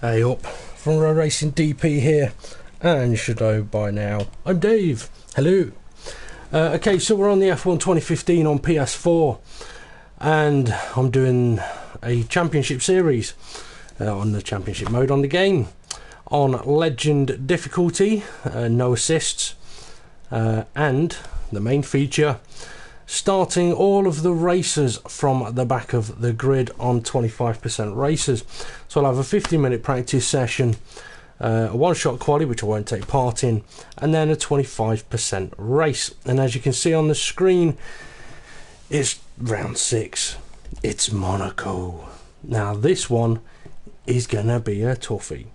Hey up, from Road Racing DP here, and you should know by now, I'm Dave. Hello. Okay, so we're on the F1 2015 on PS4, and I'm doing a championship series on the championship mode on the game, on legend difficulty, no assists, and the main feature, starting all of the races from the back of the grid on 25% races. So I'll have a 15-minute practice session, a one-shot quali which I won't take part in, and then a 25% race. And as you can see on the screen, it's round 6. It's Monaco. Now this one is gonna be a toughie.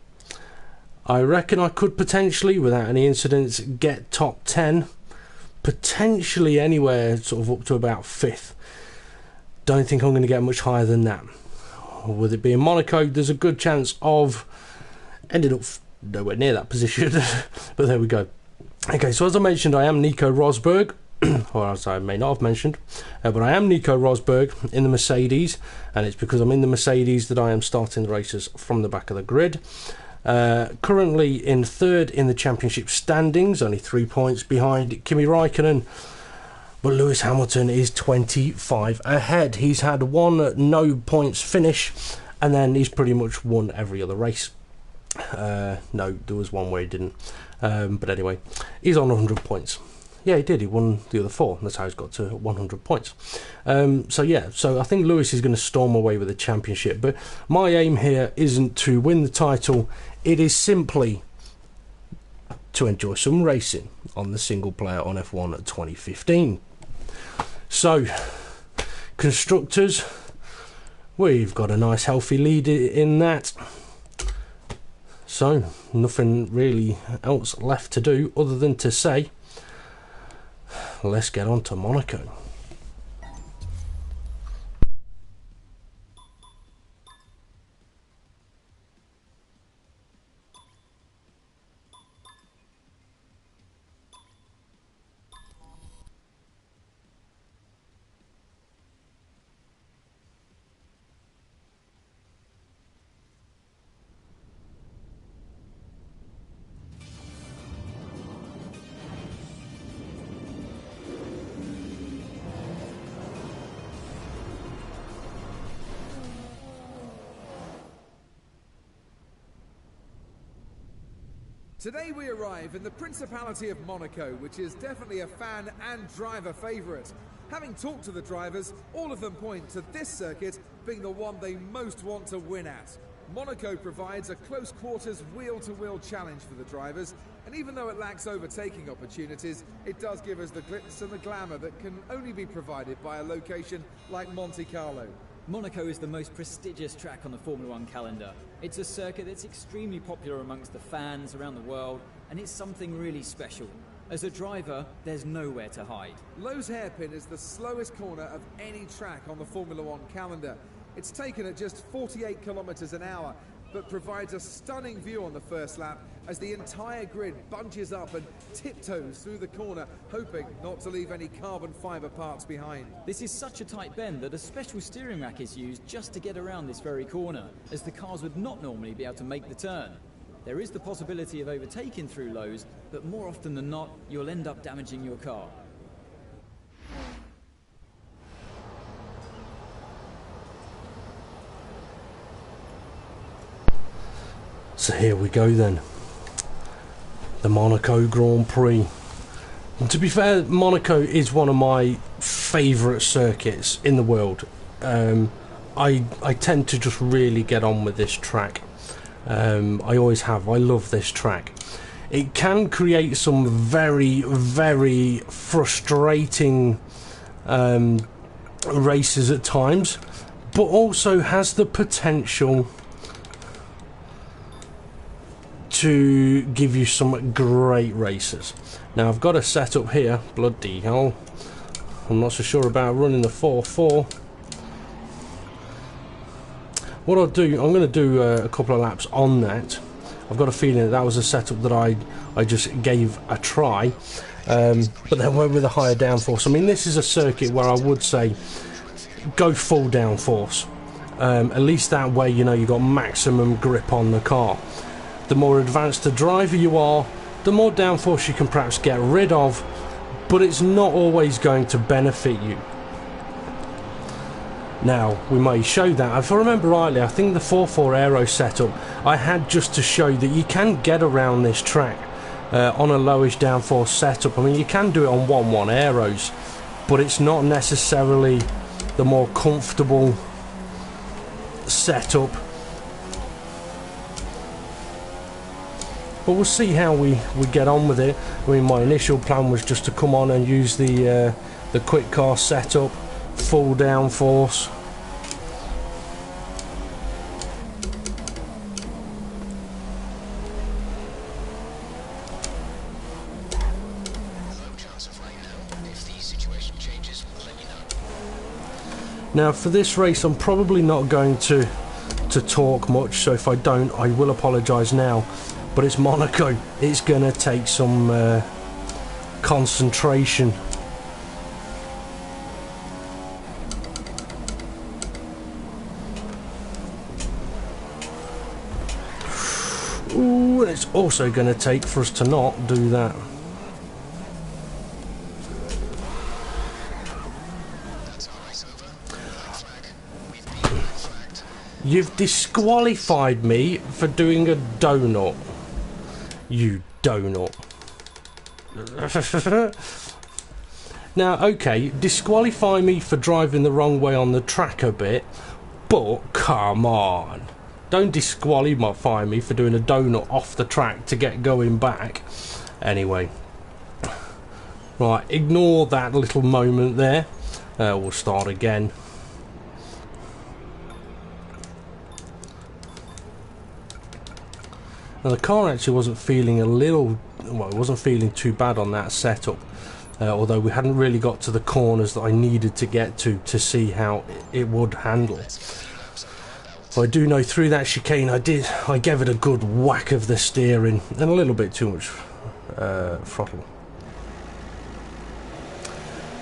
I reckon I could potentially, without any incidents, get top 10, potentially anywhere sort of up to about 5th. Don't think I'm going to get much higher than that. With it being Monaco, there's a good chance of ending up nowhere near that position. But there we go. Okay, so as I mentioned, I am Nico Rosberg, or as I may not have mentioned, but I am Nico Rosberg in the Mercedes, and it's because I'm in the Mercedes that I am starting the races from the back of the grid. Currently in 3rd in the championship standings, only 3 points behind Kimi Raikkonen, but Lewis Hamilton is 25 ahead. He's had one no points finish, and then he's pretty much won every other race. No, there was one where he didn't, but anyway, he's on 100 points. Yeah, he did. He won the other 4. That's how he's got to 100 points. So yeah, so I think Lewis is going to storm away with the championship. But my aim here isn't to win the title. It is simply to enjoy some racing on the single player on F1 2015. So, constructors, we've got a nice healthy lead in that. So, nothing really else left to do other than to say, let's get on to Monaco. Today we arrive in the Principality of Monaco, which is definitely a fan and driver favourite. Having talked to the drivers, all of them point to this circuit being the one they most want to win at. Monaco provides a close quarters wheel-to-wheel challenge for the drivers, and even though it lacks overtaking opportunities, it does give us the glitz and the glamour that can only be provided by a location like Monte Carlo. Monaco is the most prestigious track on the Formula One calendar. It's a circuit that's extremely popular amongst the fans around the world, and it's something really special. As a driver, there's nowhere to hide. Lowe's hairpin is the slowest corner of any track on the Formula One calendar. It's taken at just 48 kilometers an hour, but provides a stunning view on the first lap as the entire grid bunches up and tiptoes through the corner, hoping not to leave any carbon fibre parts behind. This is such a tight bend that a special steering rack is used just to get around this very corner, as the cars would not normally be able to make the turn. There is the possibility of overtaking through Lowe's, but more often than not, you'll end up damaging your car. So here we go then. The Monaco Grand Prix. And to be fair, Monaco is one of my favourite circuits in the world. I tend to just really get on with this track. I always have. I love this track. It can create some very, very frustrating races at times, but also has the potential to give you some great races. Now I've got a setup here, bloody hell, I'm not so sure about running the 4-4. What I'll do, I'm going to do a couple of laps on that. I've got a feeling that was a setup that I just gave a try, but then went with a higher downforce. I mean, this is a circuit where I would say go full downforce, At least that way, you know, you've got maximum grip on the car. The more advanced a driver you are, the more downforce you can perhaps get rid of, but it's not always going to benefit you. Now, we may show that. If I remember rightly, I think the 4.4 aero setup I had just to show that you can get around this track on a lowish downforce setup. I mean, you can do it on 1.1 aeros, but it's not necessarily the more comfortable setup. But we'll see how we get on with it. I mean, my initial plan was just to come on and use the quick car setup, full downforce. Now for this race I'm probably not going to talk much, so if I don't, I will apologise now, but it's Monaco. It's going to take some concentration. Ooh, and it's also going to take for us to not do that. You've disqualified me for doing a donut. You donut. Now, okay, disqualify me for driving the wrong way on the track a bit, but come on. Don't disqualify me for doing a donut off the track to get going back. Anyway. Right, ignore that little moment there. We'll start again. Now the car actually wasn't feeling it wasn't feeling too bad on that setup, although we hadn't really got to the corners that I needed to get to see how it would handle. But I do know through that chicane I gave it a good whack of the steering and a little bit too much throttle.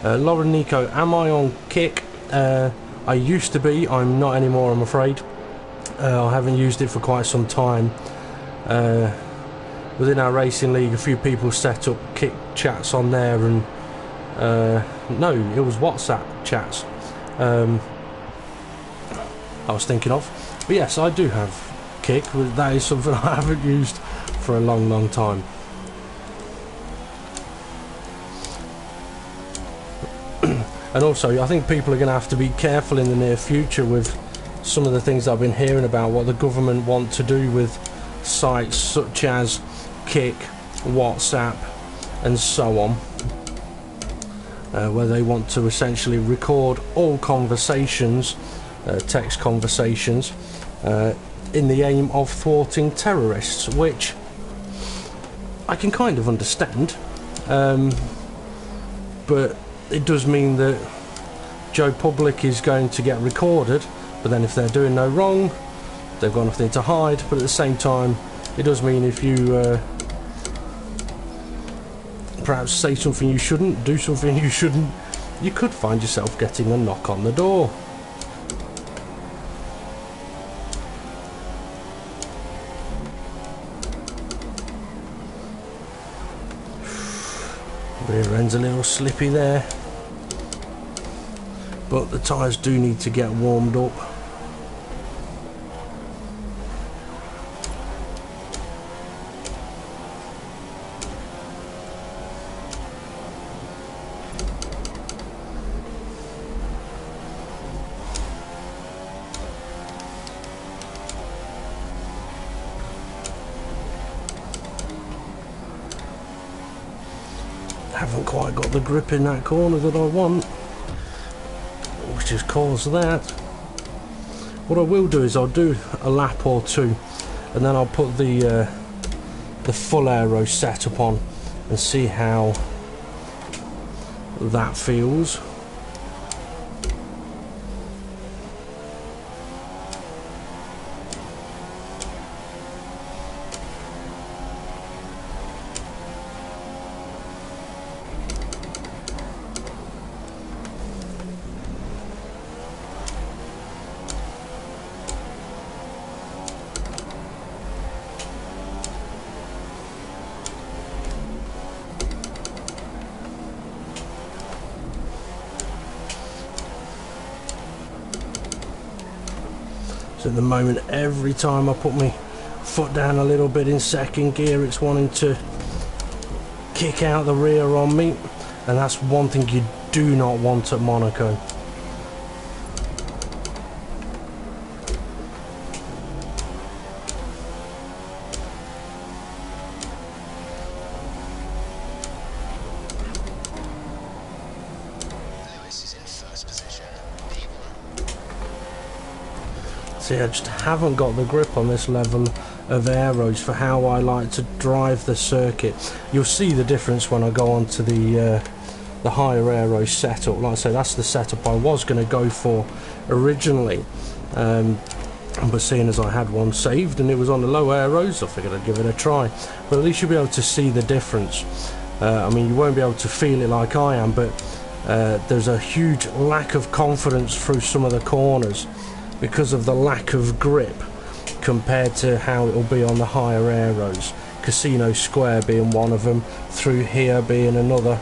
Lauren Nico, am I on kick? I used to be, I'm not anymore, I'm afraid. I haven't used it for quite some time. Within our racing league, a few people set up kick chats on there, and no, it was WhatsApp chats I was thinking of. But yes, I do have kick, but that is something I haven't used for a long time. And also, I think people are going to have to be careful in the near future with some of the things I've been hearing about what the government want to do with sites such as Kick, WhatsApp and so on, where they want to essentially record all conversations, text conversations, in the aim of thwarting terrorists, which I can kind of understand, but it does mean that Joe Public is going to get recorded, but then if they're doing no wrong, they've got nothing to hide. But at the same time, it does mean if you perhaps say something you shouldn't, do something you shouldn't, you could find yourself getting a knock on the door. Rear end's a little slippy there, but the tyres do need to get warmed up. Haven't quite got the grip in that corner that I want, which has caused that. What I will do is I'll do a lap or two, and then I'll put the full aero setup on and see how that feels. at the moment, every time I put my foot down a little bit in second gear, it's wanting to kick out the rear on me, and that's one thing you do not want at Monaco. See, I just haven't got the grip on this level of aeros for how I like to drive the circuit. You'll see the difference when I go on to the higher aero setup. Like I say, that's the setup I was going to go for originally, but seeing as I had one saved and it was on the low aeros, I figured I'd give it a try. But at least you'll be able to see the difference. I mean, you won't be able to feel it like I am, but there's a huge lack of confidence through some of the corners because of the lack of grip compared to how it will be on the higher aeros. Casino Square being one of them, through here being another.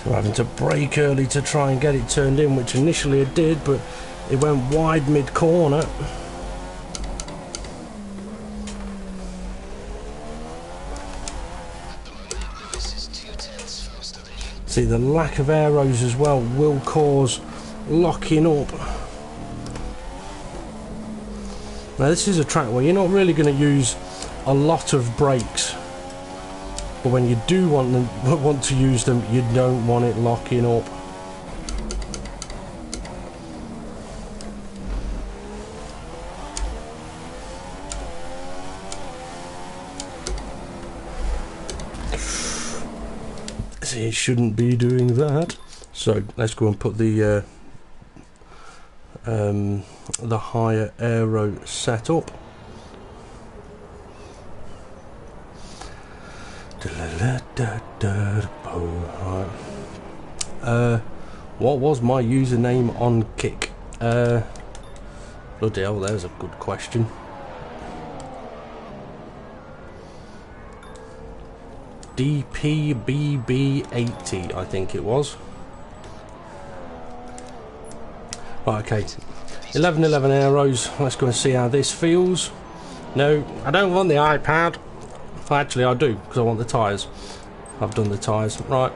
So having to brake early to try and get it turned in, which initially it did, but it went wide mid-corner. See, the lack of aeros as well will cause locking up. Now this is a track where you're not really going to use a lot of brakes, but when you do want to use them, you don't want it locking up. See, it shouldn't be doing that. So let's go and put the higher aero setup. What was my username on Kick? Bloody hell, there's a good question. DPBB80, I think it was. Right, okay. 1111 aeros. Let's go and see how this feels. No, I don't want the iPad. Actually, I do, because I want the tyres. I've done the tyres. Right.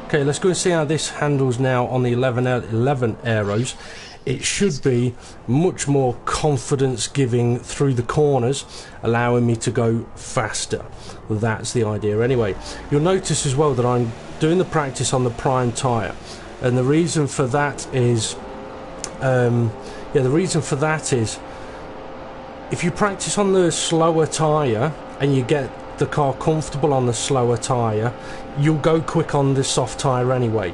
Okay, let's go and see how this handles now on the 1111 aeros. It should be much more confidence giving through the corners, allowing me to go faster. That's the idea anyway. You'll notice as well that I'm doing the practice on the prime tyre, and the reason for that is if you practice on the slower tyre and you get the car comfortable on the slower tyre, you'll go quick on the soft tyre anyway.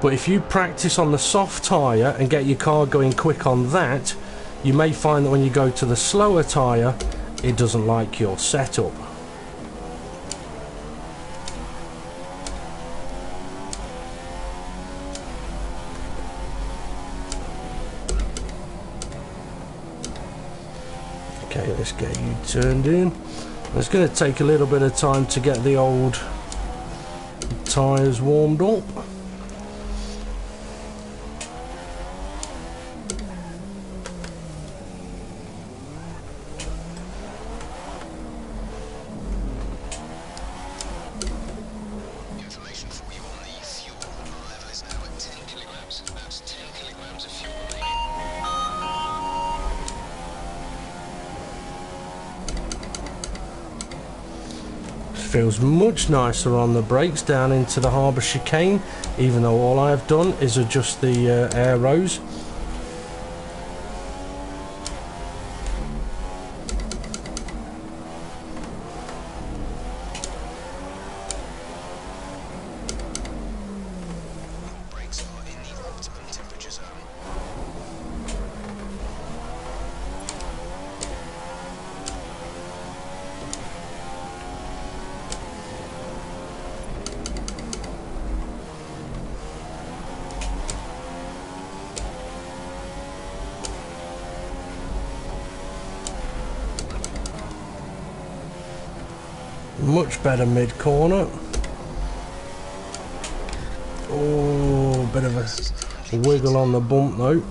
But if you practice on the soft tyre and get your car going quick on that, you may find that when you go to the slower tyre, it doesn't like your setup. Okay, let's get you turned in. It's going to take a little bit of time to get the old tyres warmed up. Feels much nicer on the brakes down into the harbour chicane, even though all I have done is adjust the aeros. Brakes are in the optimum temperature. Much better mid-corner. Oh, bit of a wiggle on the bump though.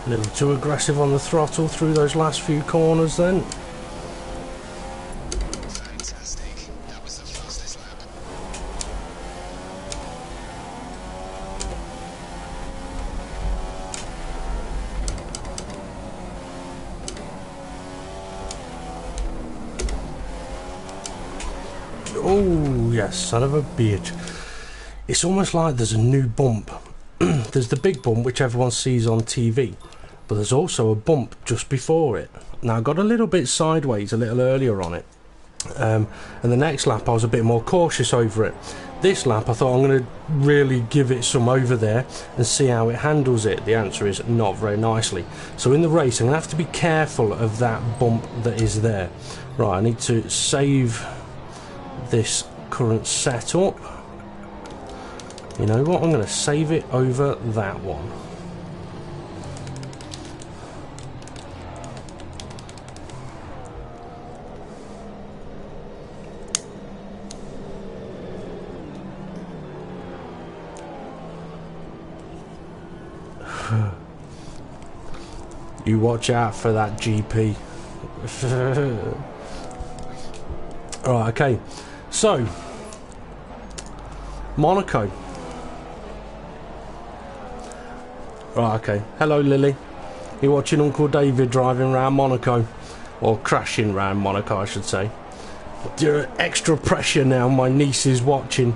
A little too aggressive on the throttle through those last few corners then. Fantastic. That was the fastest lap. Oh yes, son of a bitch. It's almost like there's a new bump. There's the big bump which everyone sees on TV, but there's also a bump just before it. Now I got a little bit sideways a little earlier on it, and the next lap I was a bit more cautious over it. This lap I thought I'm going to really give it some over there and see how it handles it. The answer is not very nicely. So in the race I'm going to have to be careful of that bump that is there. Right, I need to save this current setup. You know what, I'm going to save it over that one. You watch out for that GP. Alright, okay. So, Monaco. Right, okay. Hello, Lily. You're watching Uncle David driving around Monaco. Or crashing around Monaco, I should say. Extra pressure now, my niece is watching.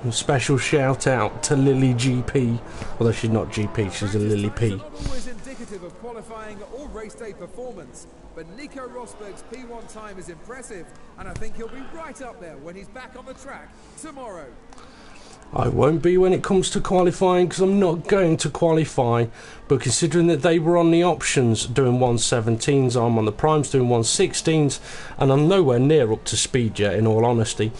A special shout out to Lily GP. Although she's not GP, she's a Lily P. Always indicative of qualifying or race day performance, but Nico Rosberg's P1 time is impressive, and I think he'll be right up there when he's back on the track tomorrow. I won't be when it comes to qualifying because I'm not going to qualify, but considering that they were on the options doing 117s, I'm on the primes doing 116s, and I'm nowhere near up to speed yet, in all honesty.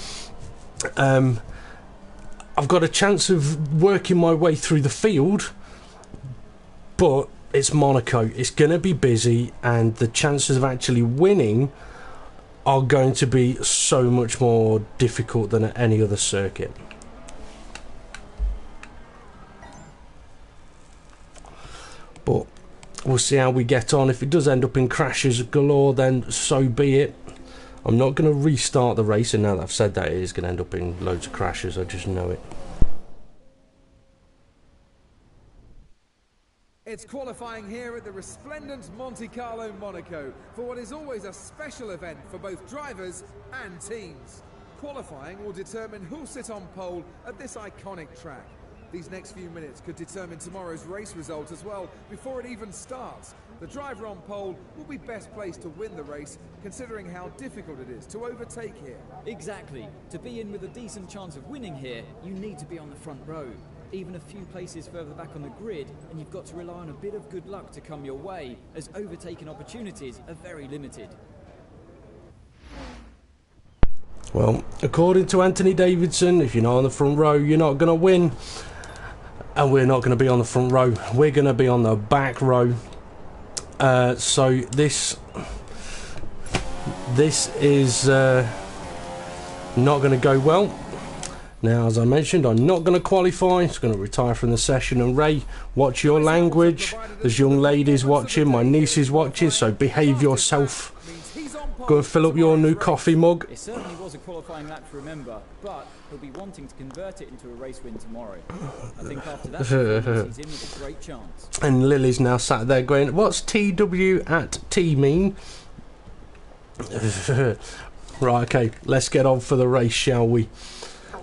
I've got a chance of working my way through the field, but it's Monaco. It's going to be busy, and the chances of actually winning are going to be so much more difficult than at any other circuit. But we'll see how we get on. If it does end up in crashes galore, then so be it. I'm not going to restart the race, and now that I've said that, it is going to end up in loads of crashes. I just know it. It's qualifying here at the resplendent Monte Carlo, Monaco, for what is always a special event for both drivers and teams. Qualifying will determine who'll sit on pole at this iconic track. These next few minutes could determine tomorrow's race result as well, before it even starts. The driver on pole will be best placed to win the race, considering how difficult it is to overtake here. Exactly. To be in with a decent chance of winning here, you need to be on the front row. Even a few places further back on the grid, and you've got to rely on a bit of good luck to come your way, as overtaking opportunities are very limited. Well, according to Anthony Davidson, if you're not on the front row, you're not going to win. And we're not going to be on the front row. We're going to be on the back row. So this is not going to go well. Now, as I mentioned, I'm not going to qualify. I'm going to retire from the session. And Ray, watch your language. There's young ladies watching. My niece is watching. So behave yourself. Go and fill up your new coffee mug. It certainly was a qualifying lap to remember, but he'll be wanting to convert it into a race win tomorrow. I think after that performance, he's in with a great chance. And Lily's now sat there going, what's TW@T mean? Right, okay, let's get on for the race, shall we?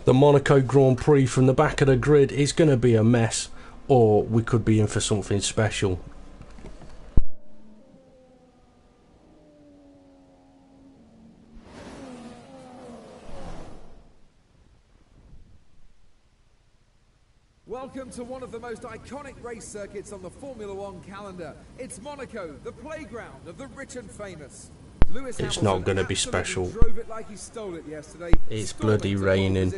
The Monaco Grand Prix from the back of the grid is going to be a mess, or we could be in for something special. Welcome to one of the most iconic race circuits on the Formula One calendar. It's Monaco, the playground of the rich and famous. Lewis It's not going to be special. Drove it like he stole it yesterday. It's bloody raining.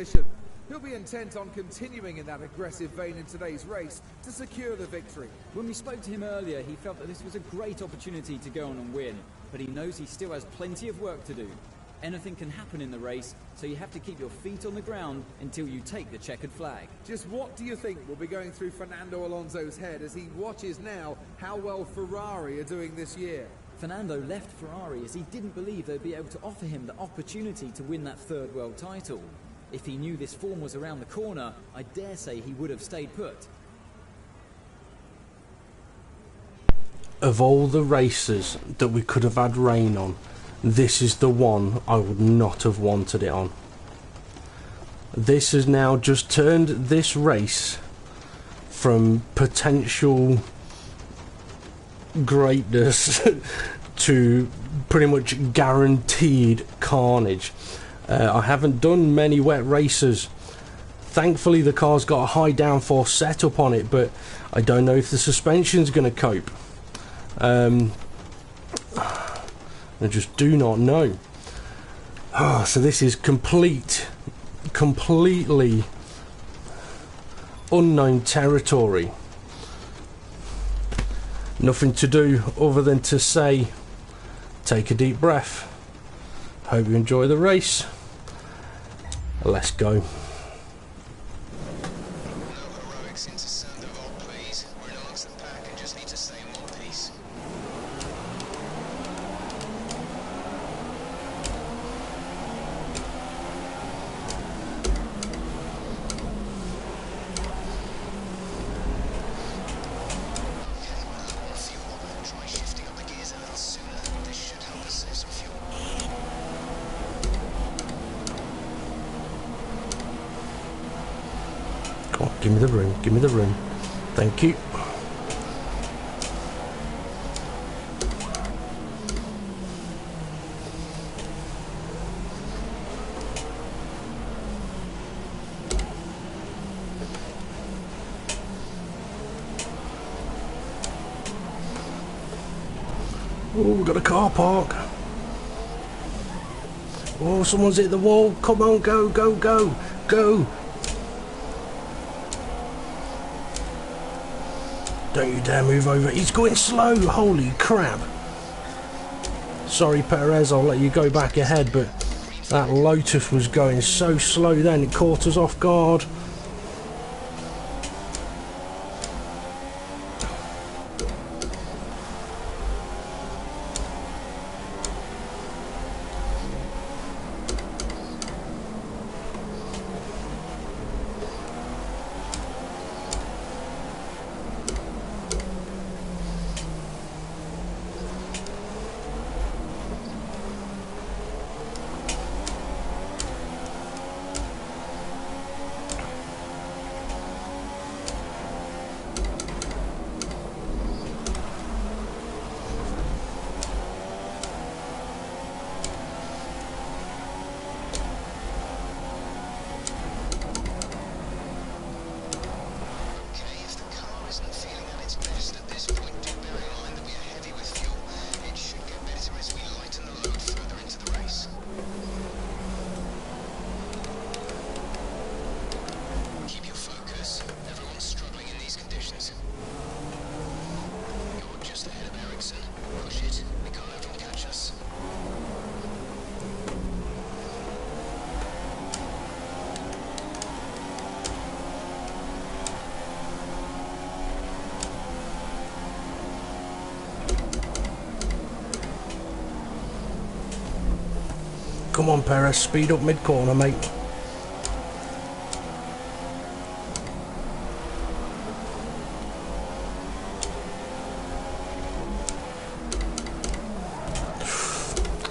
He'll be intent on continuing in that aggressive vein in today's race to secure the victory. When we spoke to him earlier, he felt that this was a great opportunity to go on and win, but he knows he still has plenty of work to do. Anything can happen in the race, so you have to keep your feet on the ground until you take the checkered flag. Just what do you think will be going through Fernando Alonso's head as he watches now how well Ferrari are doing this year? Fernando left Ferrari as he didn't believe they'd be able to offer him the opportunity to win that third world title. If he knew this form was around the corner, I dare say he would have stayed put. Of all the races that we could have had rain on, this is the one I would not have wanted it on. This has now just turned this race from potential greatness to pretty much guaranteed carnage. I haven't done many wet races. Thankfully the car's got a high downforce setup on it, but I don't know if the suspension's going to cope. I just do not know. So this is completely unknown territory. Nothing to do other than to say, take a deep breath. Hope you enjoy the race. Let's go. Come on, give me the room, give me the room. Thank you. Oh, we've got a car park. Oh, someone's hit the wall. Come on, go, go, go, go. Don't you dare move over. He's going slow. Holy crap. Sorry, Perez, I'll let you go back ahead, but that Lotus was going so slow then. It caught us off guard. Come on, Perez, speed up mid-corner, mate.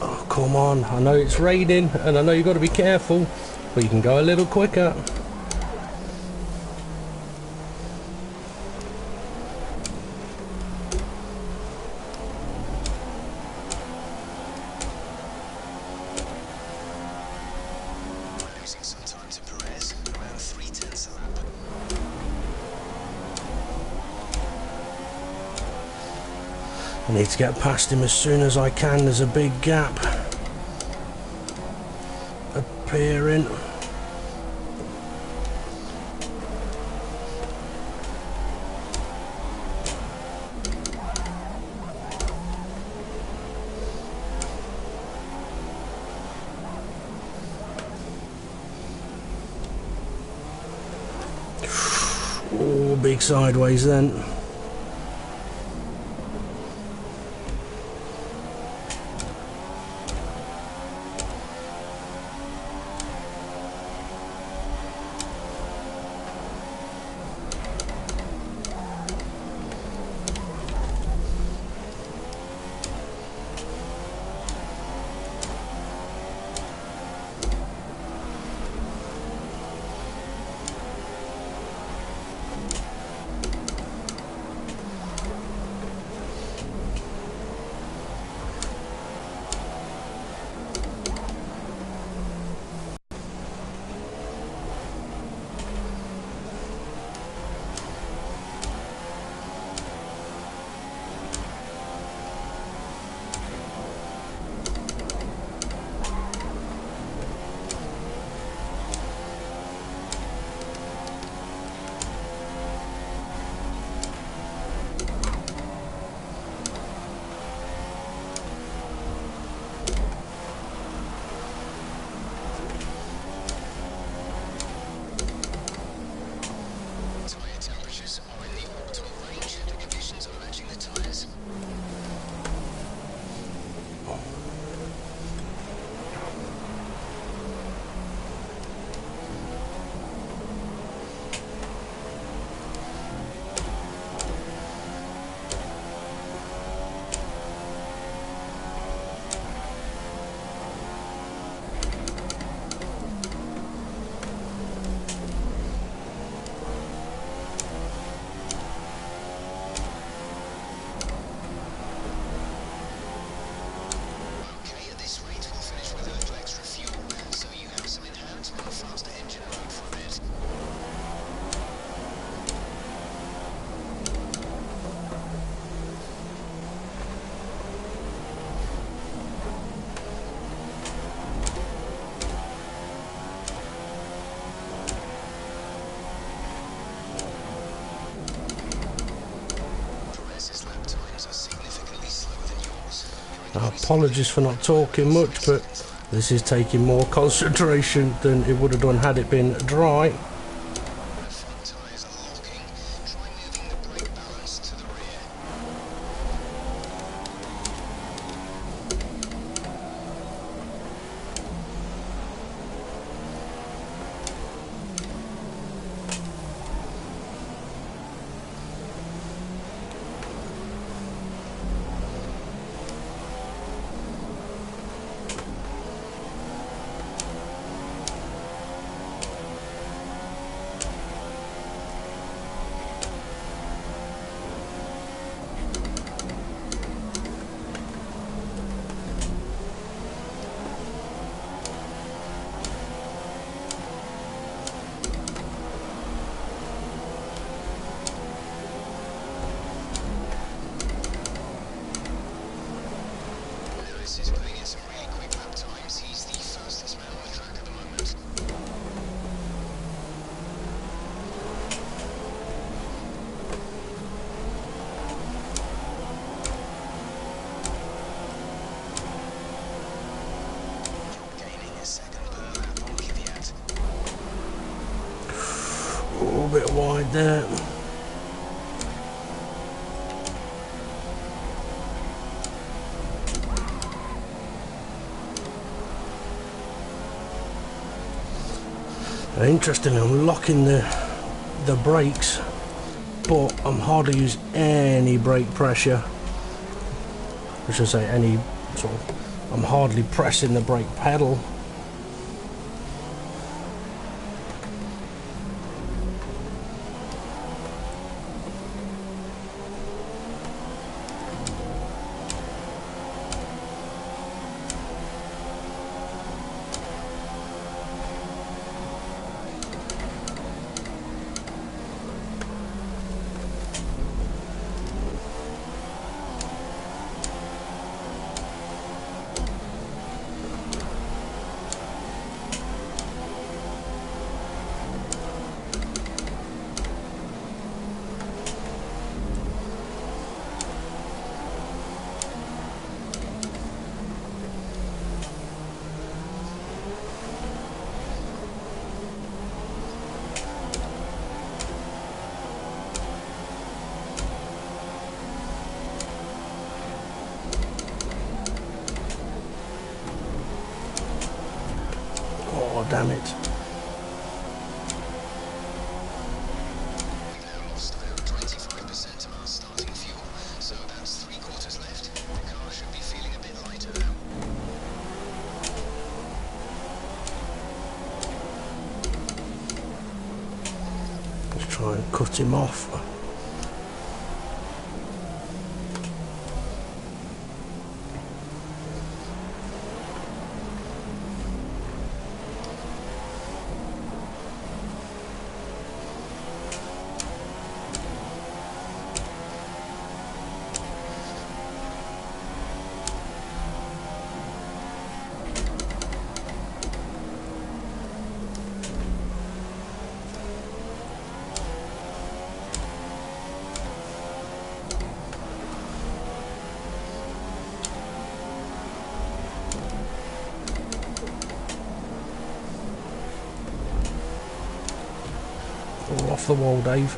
Oh, come on. I know it's raining, and I know you've got to be careful, but you can go a little quicker. I need to get past him as soon as I can. There's a big gap appearing. Oh, big sideways then. Apologies for not talking much, but this is taking more concentration than it would have done had it been dry. A bit wide there. And interestingly, I'm locking the brakes, but I'm hardly using any brake pressure. I should say any sort of, I'm hardly pressing the brake pedal. Oh, damn it. We've now lost over 25% of our starting fuel, so that's 3/4 left. The car should be feeling a bit lighter now. Let's try and cut him off. All off the wall, Dave.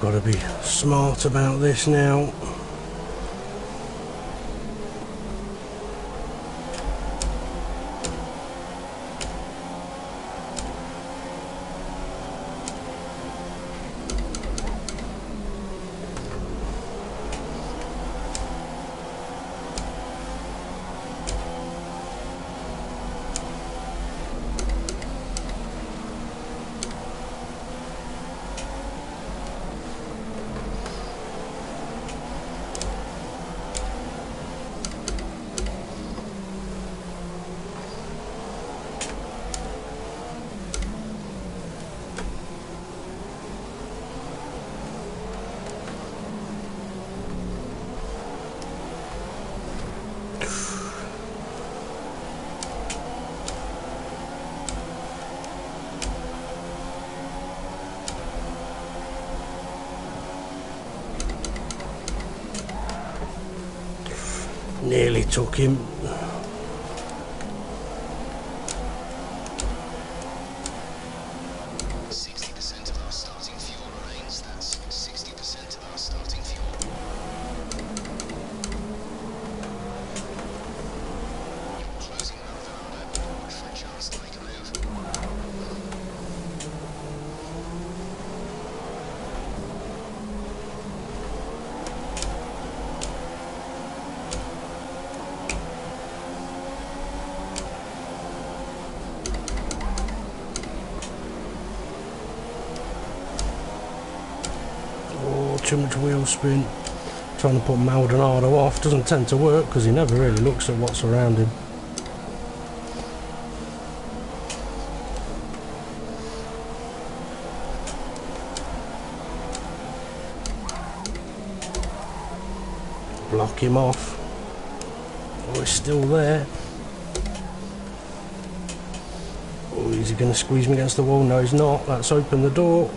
got to be smart about this now. Nearly took him. Too much wheel spin. Trying to put Maldonado off doesn't tend to work because he never really looks at what's around him. Block him off. Oh, he's still there. Oh, is he going to squeeze me against the wall? No, he's not. Let's open the door.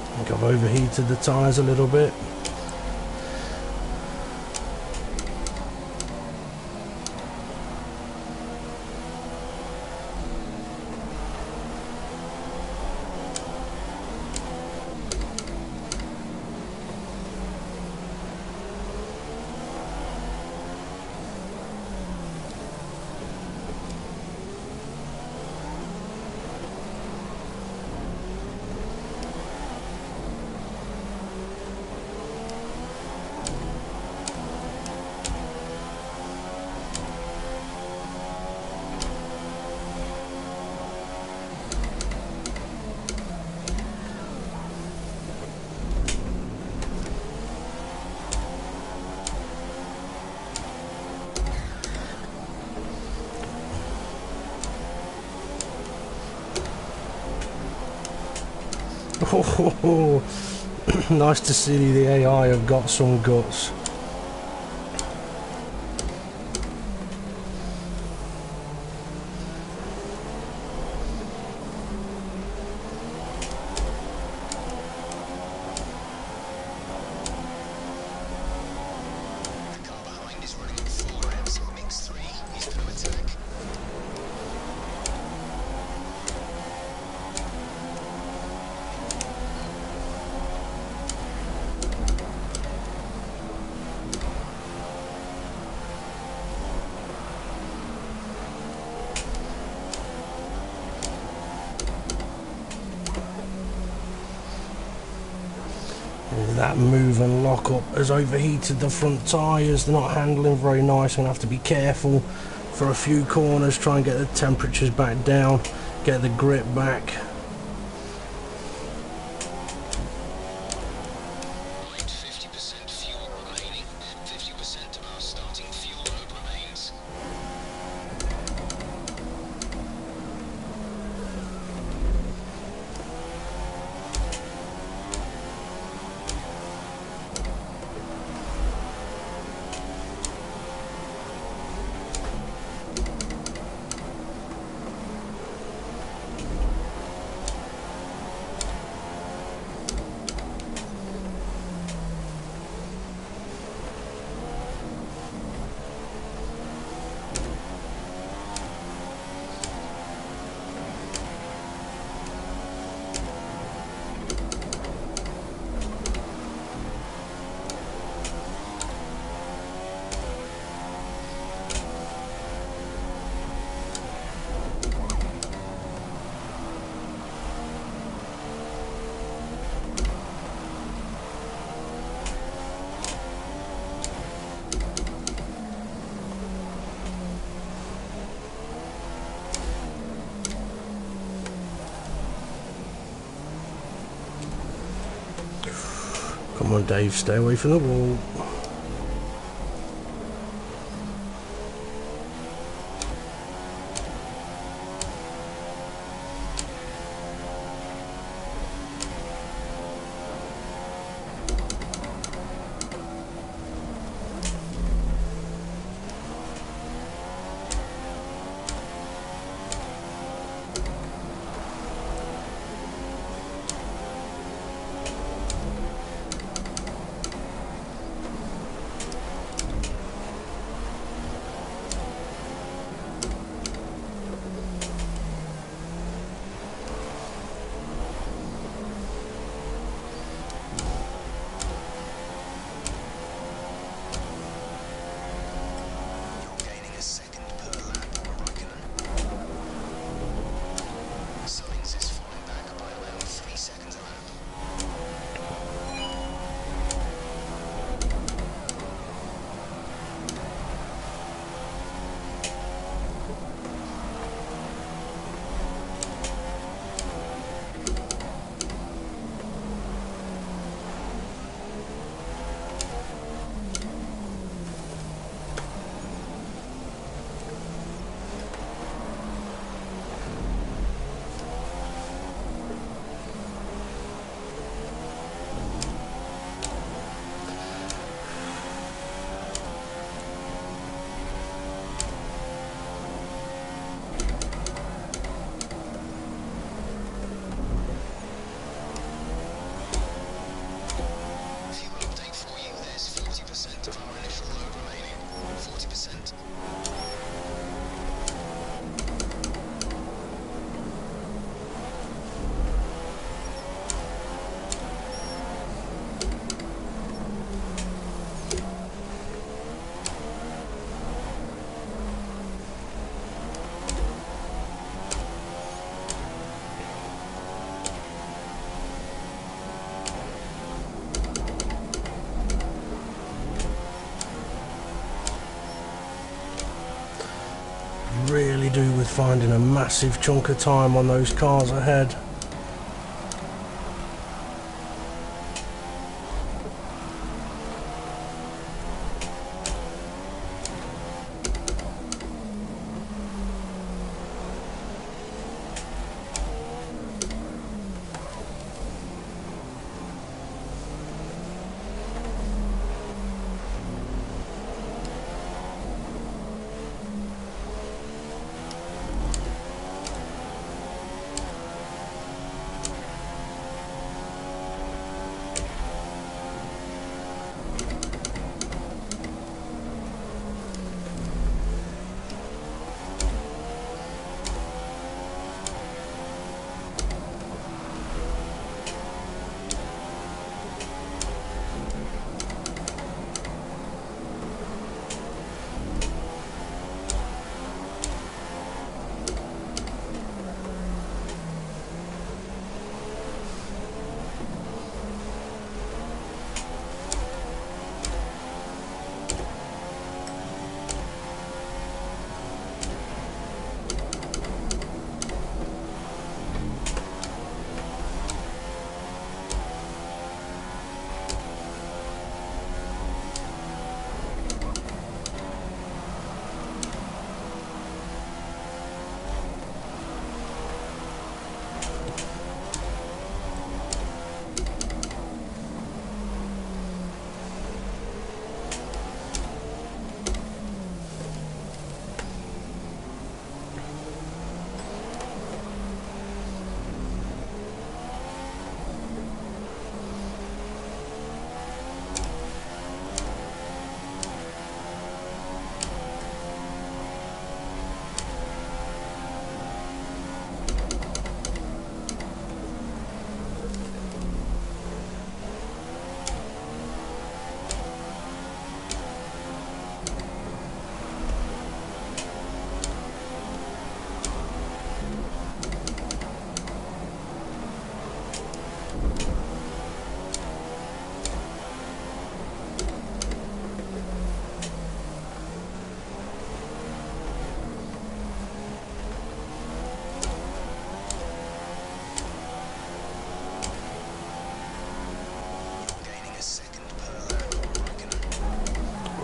I think I've overheated the tyres a little bit. Oh, nice to see the AI have got some guts. That move and lock up has overheated the front tyres. They're not handling very nice. I'm going to have to be careful for a few corners, try and get the temperatures back down, get the grip back. Right, 50% fuel remaining. 50% of our starting fuel load remains. Come on, Dave, stay away from the wall. Really do with finding a massive chunk of time on those cars ahead.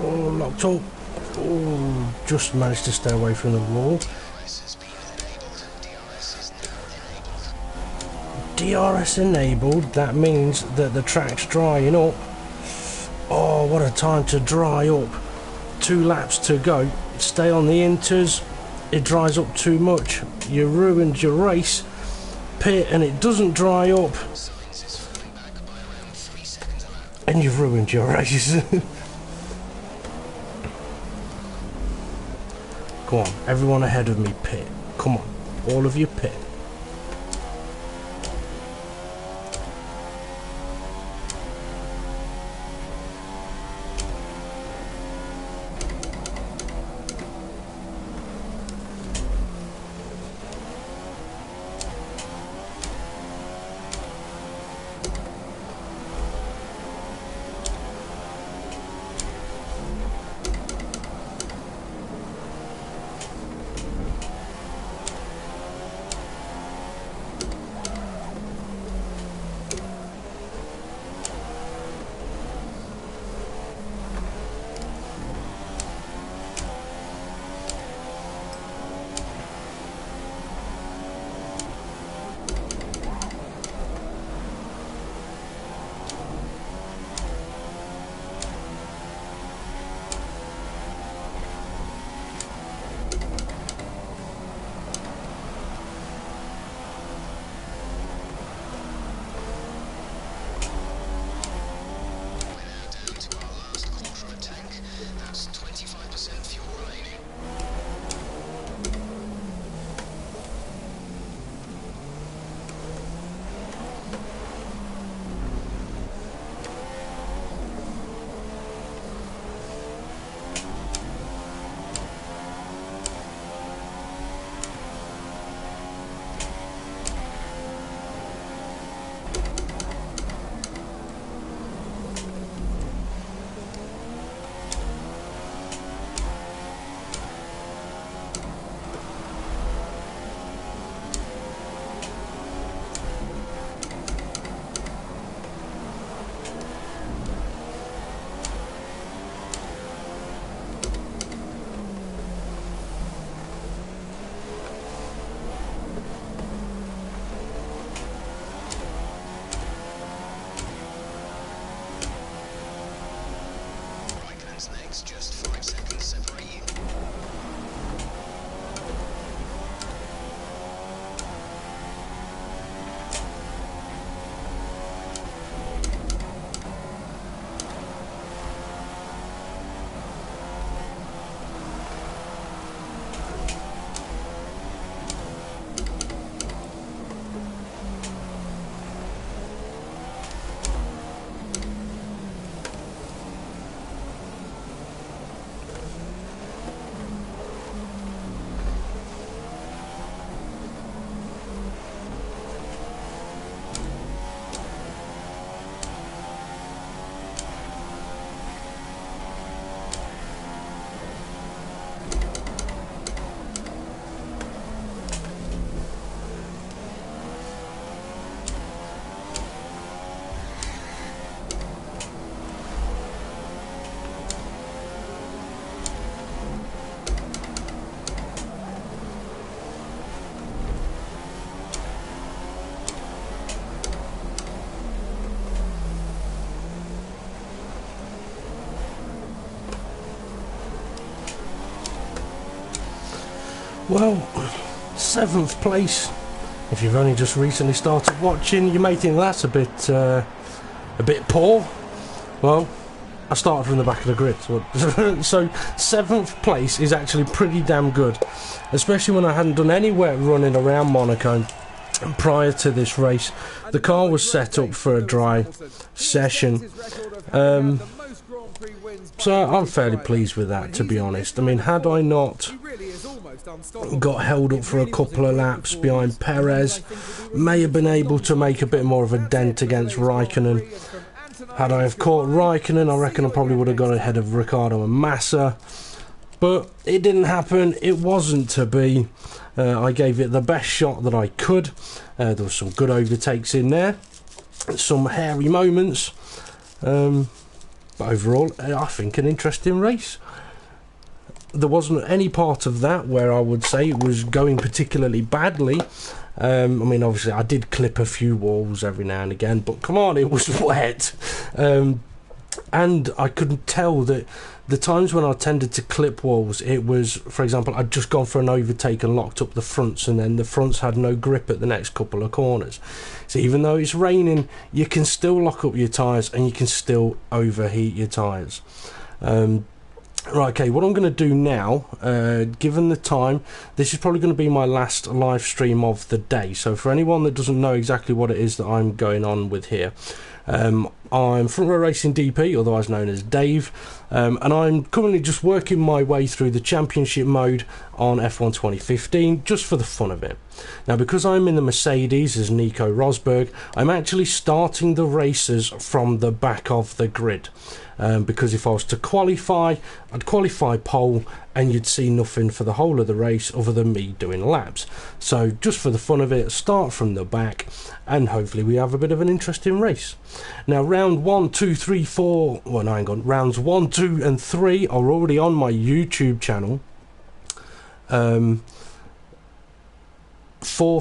Oh, locked up. Oh, just managed to stay away from the wall. DRS enabled, that means that the track's drying up. Oh, what a time to dry up. 2 laps to go. Stay on the inters. It dries up too much. You ruined your race. Pit and it doesn't dry up. And you've ruined your race. Come on, everyone ahead of me, pit. Come on, all of you pit. Just 5 seconds separate you. Well, 7th place. If you've only just recently started watching, you may think that's a bit poor. Well, I started from the back of the grid, so 7th place is actually pretty damn good, especially when I hadn't done any wet running around Monaco prior to this race. The car was set up for a dry session, so I'm fairly pleased with that, to be honest. I mean, had I not got held up for a couple of laps behind Perez, may have been able to make a bit more of a dent against Raikkonen. Had I have caught Raikkonen, I reckon I probably would have got ahead of Ricciardo and Massa, but it didn't happen. It wasn't to be. I gave it the best shot that I could. There was some good overtakes in there, some hairy moments, But overall, I think an interesting race. There wasn't any part of that where I would say it was going particularly badly. I mean, obviously, I did clip a few walls every now and again, but come on, it was wet. And I couldn't tell that the times when I tended to clip walls, it was, for example, I'd just gone for an overtake and locked up the fronts, and then the fronts had no grip at the next couple of corners. So even though it's raining, you can still lock up your tyres and you can still overheat your tyres. Right, okay, what I'm going to do now, given the time, this is probably going to be my last live stream of the day. So for anyone that doesn't know exactly what it is that I'm going on with here, I'm Front Row Racing DP, otherwise known as Dave, and I'm currently just working my way through the championship mode on F1 2015, just for the fun of it. Now, because I'm in the Mercedes as Nico Rosberg, I'm actually starting the races from the back of the grid. Because if I was to qualify, I'd qualify pole and you'd see nothing for the whole of the race other than me doing laps. So just for the fun of it, start from the back and hopefully we have a bit of an interesting race. Now round 1, 2, 3, 4, well no, hang on, rounds 1, 2 and 3 are already on my YouTube channel. 4,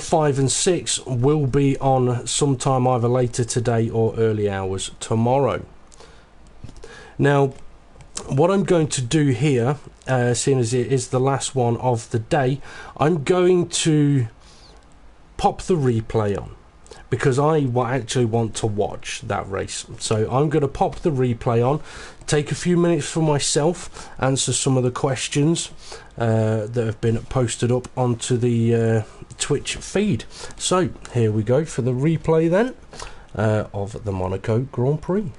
5 and 6 will be on sometime either later today or early hours tomorrow. Now, what I'm going to do here, seeing as it is the last one of the day, I'm going to pop the replay on because I actually want to watch that race. So I'm going to pop the replay on, take a few minutes for myself, answer some of the questions that have been posted up onto the Twitch feed. So here we go for the replay then of the Monaco Grand Prix.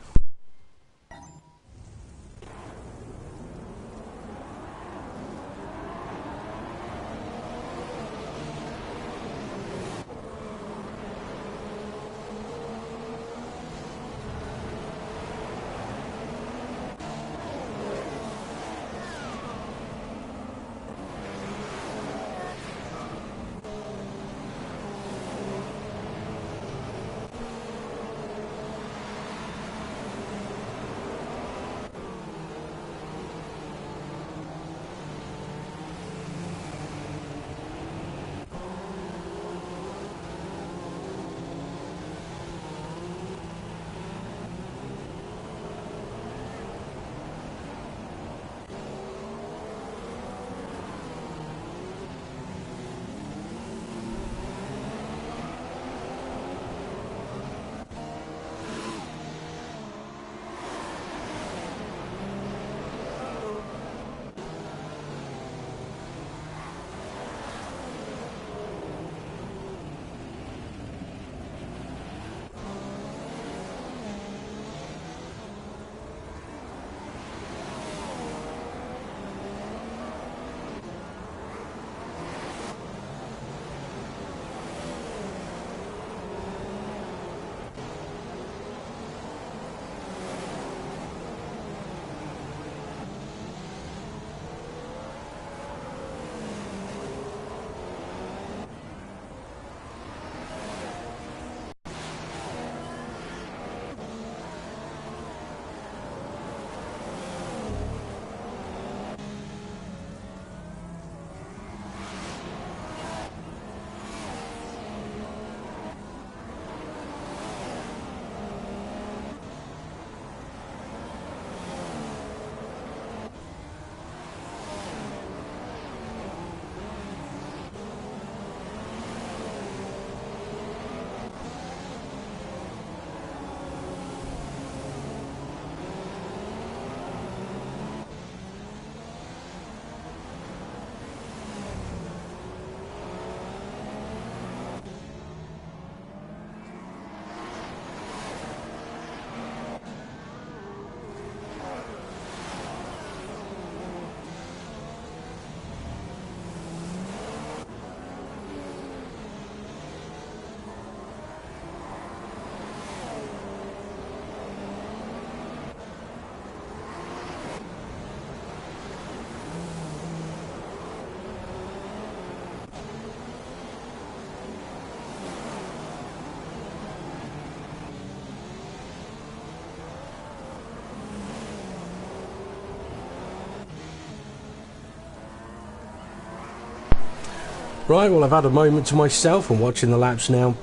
Right, well, I've had a moment to myself and watching the laps now.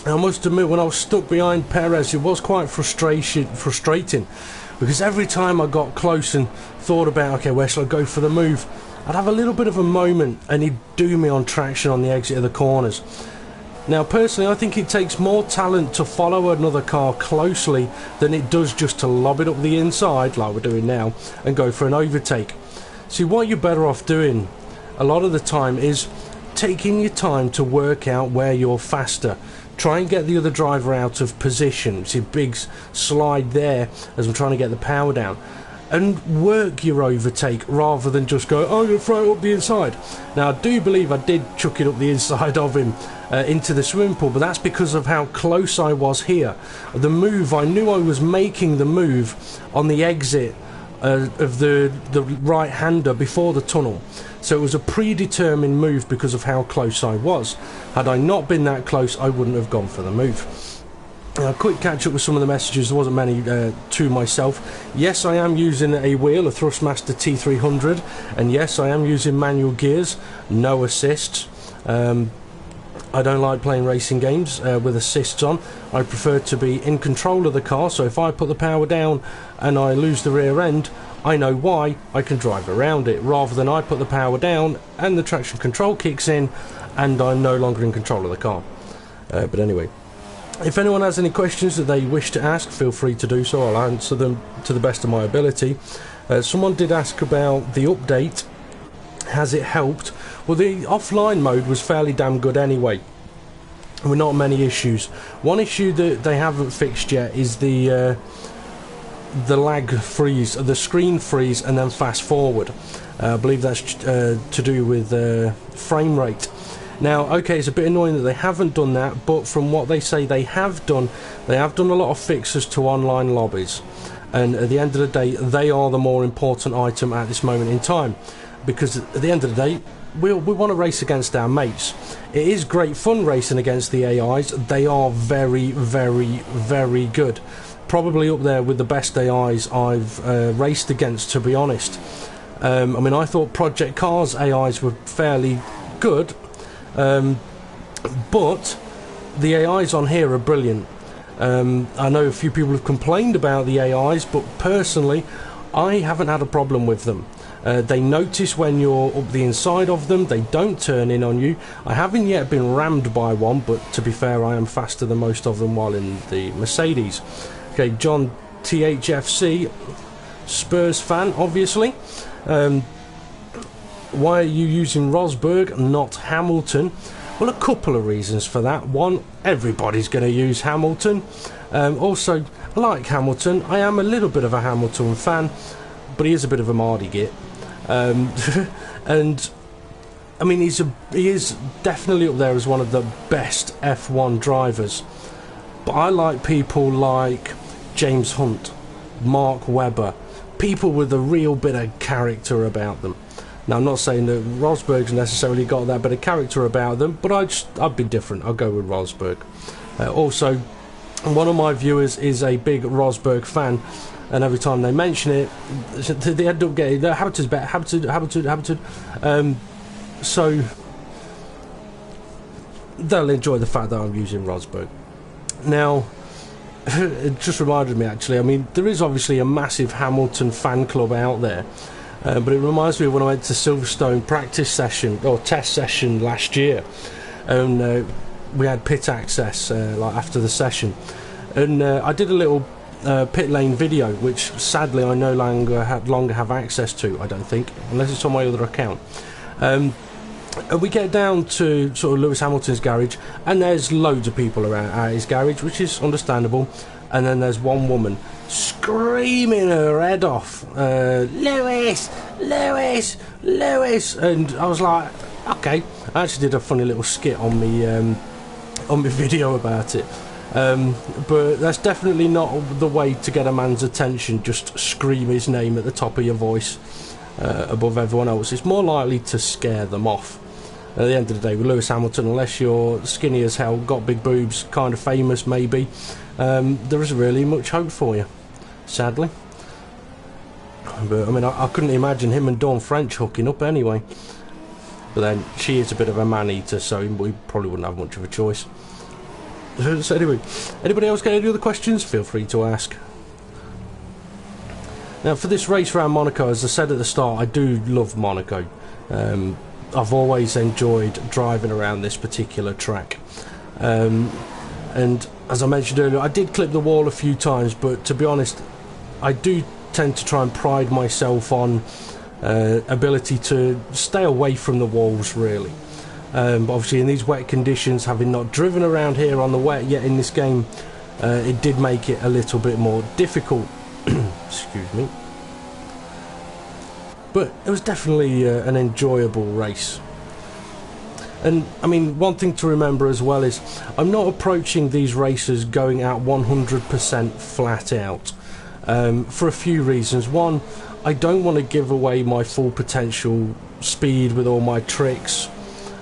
I must admit, when I was stuck behind Perez, it was quite frustrating, because every time I got close and thought about, okay, where shall I go for the move, I'd have a little bit of a moment and he'd do me on traction on the exit of the corners. Now, personally, I think it takes more talent to follow another car closely than it does just to lob it up the inside, like we're doing now, and go for an overtake. See, what you're better off doing a lot of the time is taking your time to work out where you're faster. Try and get the other driver out of position. See a big slide there as I'm trying to get the power down. And work your overtake rather than just go, oh, I'm going to throw it up the inside. Now, I do believe I did chuck it up the inside of him into the swimming pool, but that's because of how close I was here. The move, I knew I was making the move on the exit of the right-hander before the tunnel. So it was a predetermined move because of how close I was. Had I not been that close, I wouldn't have gone for the move. A quick catch up with some of the messages. There wasn't many to myself. Yes, I am using a wheel, a Thrustmaster T300, and yes, I am using manual gears, no assists. I don't like playing racing games with assists on. I prefer to be in control of the car, so if I put the power down and I lose the rear end, I know why, I can drive around it, rather than I put the power down and the traction control kicks in and I'm no longer in control of the car. But anyway, if anyone has any questions that they wish to ask, feel free to do so. I'll answer them to the best of my ability. Someone did ask about the update. Has it helped? Well, the offline mode was fairly damn good anyway, with not many issues. One issue that they haven't fixed yet is the lag freeze, the screen freeze and then fast forward. I believe that's to do with frame rate. Now, okay, it's a bit annoying that they haven't done that, but from what they say they have done a lot of fixes to online lobbies, and at the end of the day, they are the more important item at this moment in time, because at the end of the day, we want to race against our mates. It is great fun racing against the AIs. They are very, very, very good. Probably up there with the best AIs I've raced against, to be honest. I mean, I thought Project Cars AIs were fairly good, but the AIs on here are brilliant. I know a few people have complained about the AIs, but personally, I haven't had a problem with them. They notice when you're up the inside of them, they don't turn in on you. I haven't yet been rammed by one, but to be fair, I am faster than most of them while in the Mercedes. Okay, John THFC, Spurs fan, obviously. Why are you using Rosberg, not Hamilton? Well, a couple of reasons for that. One, everybody's going to use Hamilton. Also, I like Hamilton. I am a little bit of a Hamilton fan, but he is a bit of a mardy git. And I mean, he is definitely up there as one of the best F1 drivers. But I like people like James Hunt, Mark Webber, people with a real bit of character about them. Now, I'm not saying that Rosberg's necessarily got that bit of character about them, but I'd be different. I'll go with Rosberg. Also, one of my viewers is a big Rosberg fan, and every time they mention it, they end up getting Hamilton's better, Hamilton. So they'll enjoy the fact that I'm using Rosberg. Now, it just reminded me, actually, I mean, there is obviously a massive Hamilton fan club out there, but it reminds me of when I went to Silverstone practice session, or test session last year, and we had pit access like after the session, and I did a little pit lane video, which sadly I no longer have access to, I don't think, unless it's on my other account. And we get down to sort of Lewis Hamilton's garage, and there's loads of people around at his garage, which is understandable. And then there's one woman screaming her head off, Lewis, Lewis, Lewis, and I was like, okay. I actually did a funny little skit on my video about it. But that's definitely not the way to get a man's attention. Just scream his name at the top of your voice above everyone else. It's more likely to scare them off. At the end of the day, with Lewis Hamilton, unless you're skinny as hell, got big boobs, kind of famous maybe, there isn't really much hope for you, sadly. But I mean, I couldn't imagine him and Dawn French hooking up anyway. but then she is a bit of a man-eater, so we probably wouldn't have much of a choice. So anyway, anybody else got any other questions? Feel free to ask. Now for this race around Monaco, as I said at the start, I do love Monaco. I've always enjoyed driving around this particular track. And as I mentioned earlier, I did clip the wall a few times, but to be honest, I do tend to try and pride myself on ability to stay away from the walls, really. But obviously in these wet conditions, having not driven around here on the wet yet in this game, it did make it a little bit more difficult. Excuse me. But it was definitely an enjoyable race. And I mean, one thing to remember as well is I'm not approaching these races going out 100% flat out, for a few reasons. One, I don't want to give away my full potential speed with all my tricks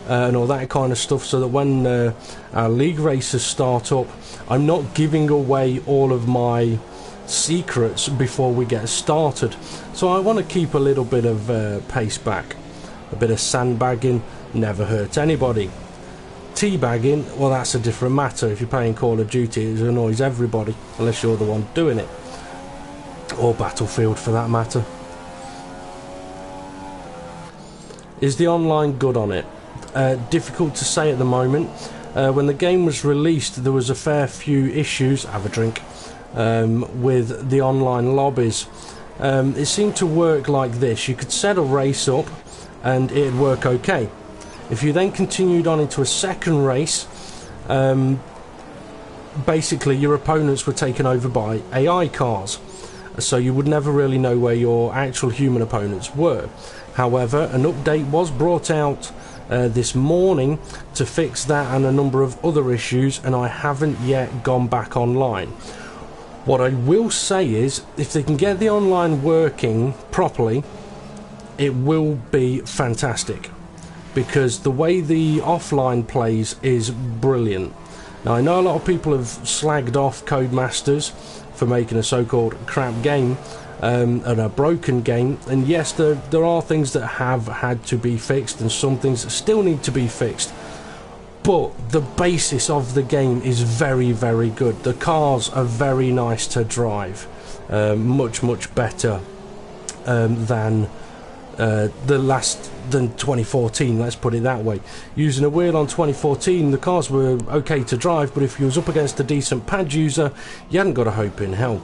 and all that kind of stuff, so that when our league races start up, I'm not giving away all of my secrets before we get started. So I want to keep a little bit of pace back. A bit of sandbagging never hurt anybody. Teabagging, well, that's a different matter. If you're playing Call of Duty, it annoys everybody unless you're the one doing it, or Battlefield for that matter. Is the online good on it? Difficult to say at the moment. When the game was released, there was a fair few issues. Have a drink. With the online lobbies. It seemed to work like this: you could set a race up and it'd work okay. If you then continued on into a second race, basically your opponents were taken over by AI cars, so you would never really know where your actual human opponents were. However, an update was brought out this morning to fix that and a number of other issues, and I haven't yet gone back online. What I will say is, if they can get the online working properly, it will be fantastic, because the way the offline plays is brilliant. Now, I know a lot of people have slagged off Codemasters for making a so-called crap game and a broken game, and yes, there are things that have had to be fixed and some things that still need to be fixed. But the basis of the game is very, very good. The cars are very nice to drive, much better than 2014. Let's put it that way. Using a wheel on 2014, the cars were okay to drive, but if you was up against a decent pad user, you hadn't got a hope in hell.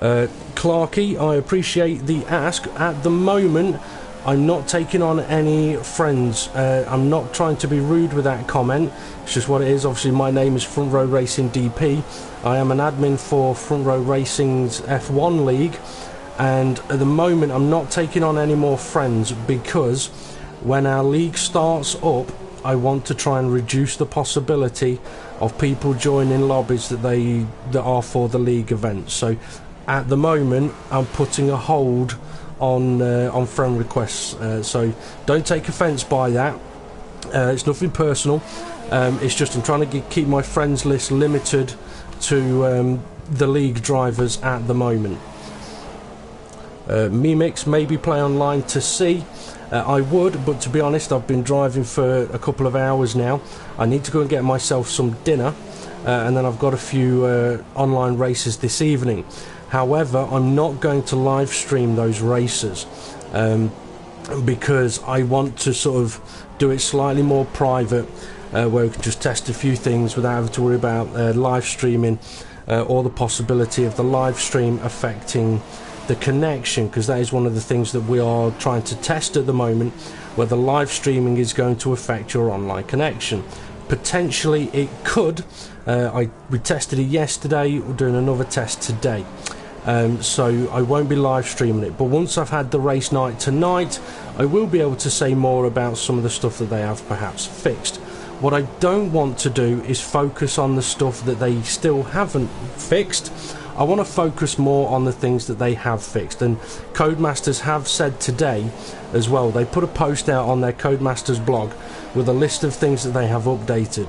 Clarky, I appreciate the ask. At the moment, I'm not taking on any friends. I'm not trying to be rude with that comment. It's just what it is. Obviously, my name is Front Row Racing DP. I am an admin for Front Row Racing's F1 League, and at the moment, I'm not taking on any more friends, because when our league starts up, I want to try and reduce the possibility of people joining lobbies that are for the league events. So, at the moment, I'm putting a hold on friend requests, so don't take offence by that. It's nothing personal. It's just I'm trying to keep my friends list limited to the league drivers at the moment. Mimix, maybe play online to see. I would, but to be honest, I've been driving for a couple of hours now. I need to go and get myself some dinner, and then I've got a few online races this evening. However, I'm not going to live stream those races because I want to sort of do it slightly more private, where we can just test a few things without having to worry about live streaming or the possibility of the live stream affecting the connection, because that is one of the things that we are trying to test at the moment, whether live streaming is going to affect your online connection. Potentially it could. We tested it yesterday. We're doing another test today. So I won't be live streaming it, but once I've had the race night tonight, I will be able to say more about some of the stuff that they have perhaps fixed. What I don't want to do is focus on the stuff that they still haven't fixed. I want to focus more on the things that they have fixed, and Codemasters have said today as well, they put a post out on their Codemasters blog with a list of things that they have updated.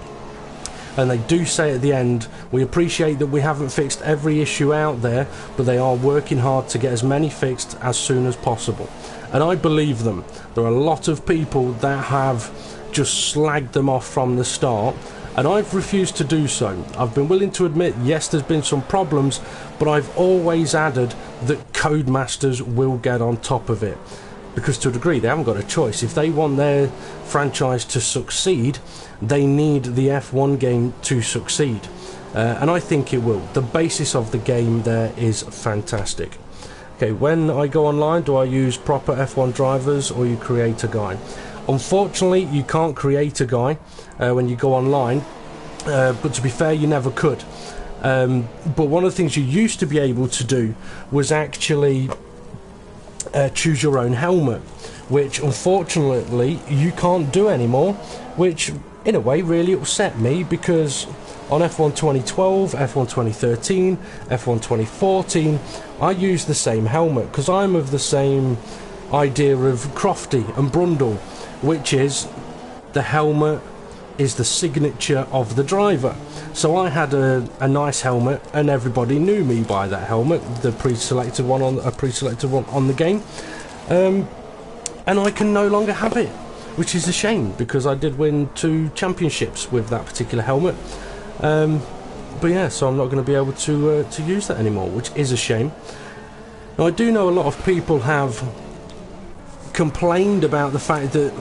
and they do say at the end, we appreciate that we haven't fixed every issue out there, but they are working hard to get as many fixed as soon as possible. And I believe them. There are a lot of people that have just slagged them off from the start, and I've refused to do so. I've been willing to admit, yes, there's been some problems, but I've always added that Codemasters will get on top of it, because to a degree they haven't got a choice. If they want their franchise to succeed, they need the F1 game to succeed, and I think it will. The basis of the game there is fantastic. Okay, when I go online, do I use proper F1 drivers or you create a guy? Unfortunately, you can't create a guy when you go online, but to be fair, you never could. But one of the things you used to be able to do was actually choose your own helmet, which unfortunately you can't do anymore, which in a way really upset me, because on F1 2012, F1 2013, F1 2014, I used the same helmet because I'm of the same idea of Crofty and Brundle, which is the helmet is the signature of the driver. So I had a nice helmet, and everybody knew me by that helmet, the pre-selected one on the game, and I can no longer have it, which is a shame because I did win 2 championships with that particular helmet. But yeah, so I'm not going to be able to use that anymore, which is a shame. Now, I do know a lot of people have complained about the fact that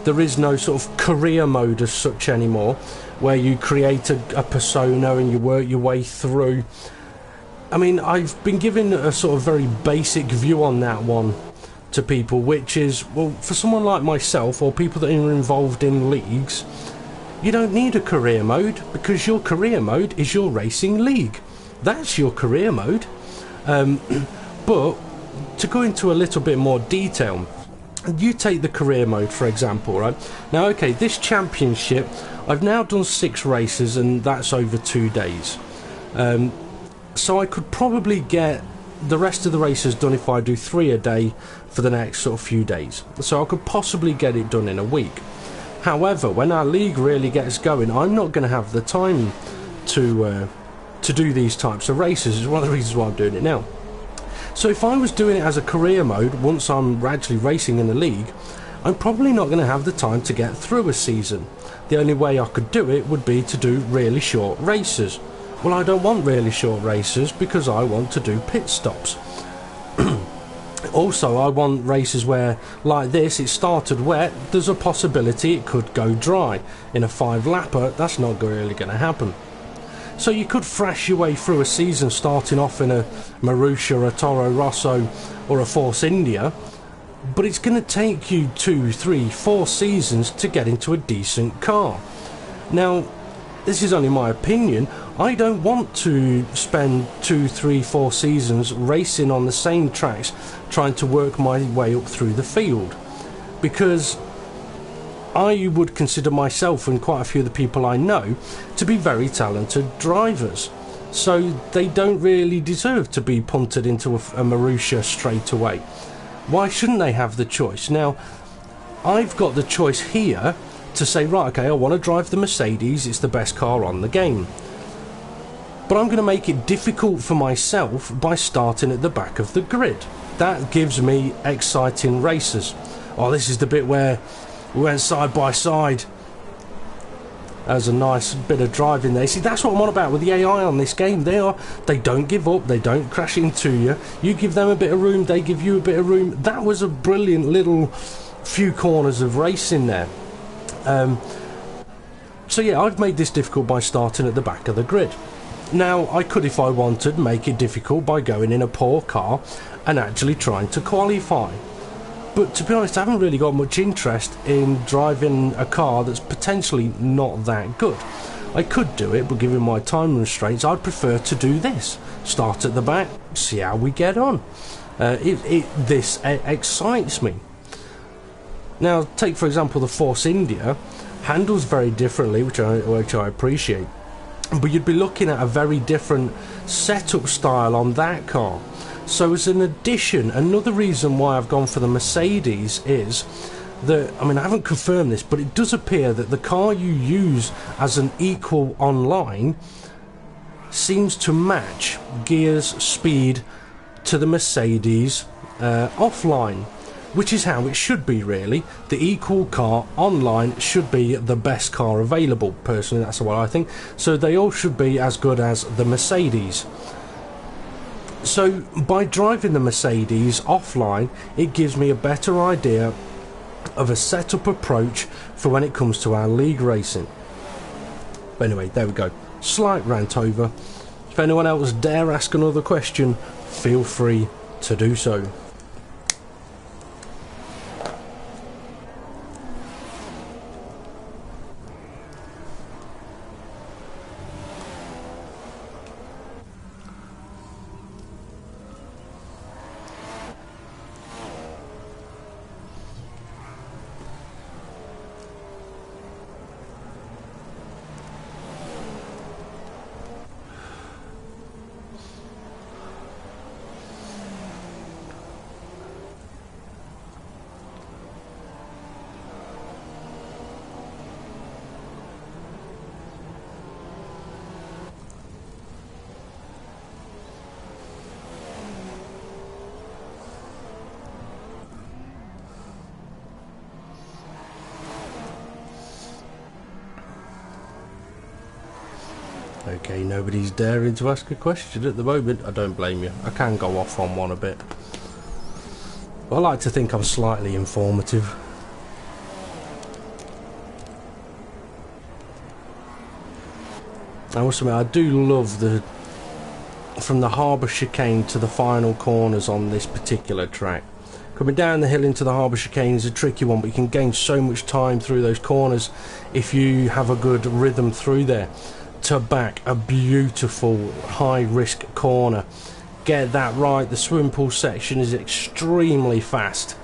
there is no sort of career mode as such anymore, where you create a persona and you work your way through. I mean, I've been given a sort of very basic view on that one to people, which is, well, for someone like myself or people that are involved in leagues, you don't need a career mode, because your career mode is your racing league. That's your career mode. But to go into a little bit more detail, you take the career mode for example, right? Now, okay, this championship, I've now done 6 races, and that's over 2 days. So I could probably get the rest of the races done if I do 3 a day for the next sort of few days. So I could possibly get it done in a week. However, when our league really gets going, I'm not going to have the time to do these types of races. It's one of the reasons why I'm doing it now. So if I was doing it as a career mode, once I'm actually racing in the league, I'm probably not going to have the time to get through a season. The only way I could do it would be to do really short races. Well, I don't want really short races because I want to do pit stops. Also, I want races where, like this, it started wet, there's a possibility it could go dry. In a 5-lapper, that's not really going to happen. So you could thrash your way through a season starting off in a Marussia, a Toro Rosso or a Force India, but it's going to take you 2, 3, 4 seasons to get into a decent car. Now, this is only my opinion. I don't want to spend 2, 3, 4 seasons racing on the same tracks trying to work my way up through the field, because I would consider myself and quite a few of the people I know to be very talented drivers, so they don't really deserve to be punted into a Marussia straight away. Why shouldn't they have the choice? Now, I've got the choice here to say, right, okay, I want to drive the Mercedes, it's the best car on the game, but I'm going to make it difficult for myself by starting at the back of the grid. That gives me exciting races. Oh, this is the bit where we went side by side. There's a nice bit of driving there. See, that's what I'm on about with the AI on this game. They don't give up, they don't crash into you. You give them a bit of room, they give you a bit of room. That was a brilliant little few corners of racing there. So yeah, I've made this difficult by starting at the back of the grid. Now, I could, if I wanted, make it difficult by going in a poor car and actually trying to qualify. But to be honest, I haven't really got much interest in driving a car that's potentially not that good. I could do it, but given my time restraints, I'd prefer to do this. Start at the back, see how we get on. This excites me. Now, take for example the Force India. Handles very differently, which I appreciate. But you'd be looking at a very different setup style on that car. So as an addition, another reason why I've gone for the Mercedes is that, I mean, I haven't confirmed this, but it does appear that the car you use as an equal online seems to match gear's speed to the Mercedes offline, which is how it should be, really. The equal car online should be the best car available. Personally, that's what I think. So they all should be as good as the Mercedes. So by driving the Mercedes offline, it gives me a better idea of a setup approach for when it comes to our league racing. But anyway, there we go. Slight rant over. If anyone else dare ask another question, feel free to do so. Okay, nobody's daring to ask a question at the moment. I don't blame you. I can go off on one a bit. I like to think I'm slightly informative. I must admit, I do love the from the harbour chicane to the final corners on this particular track. Coming down the hill into the harbour chicane is a tricky one, but you can gain so much time through those corners if you have a good rhythm through there. To back a beautiful high risk corner, get that right. The swimming pool section is extremely fast,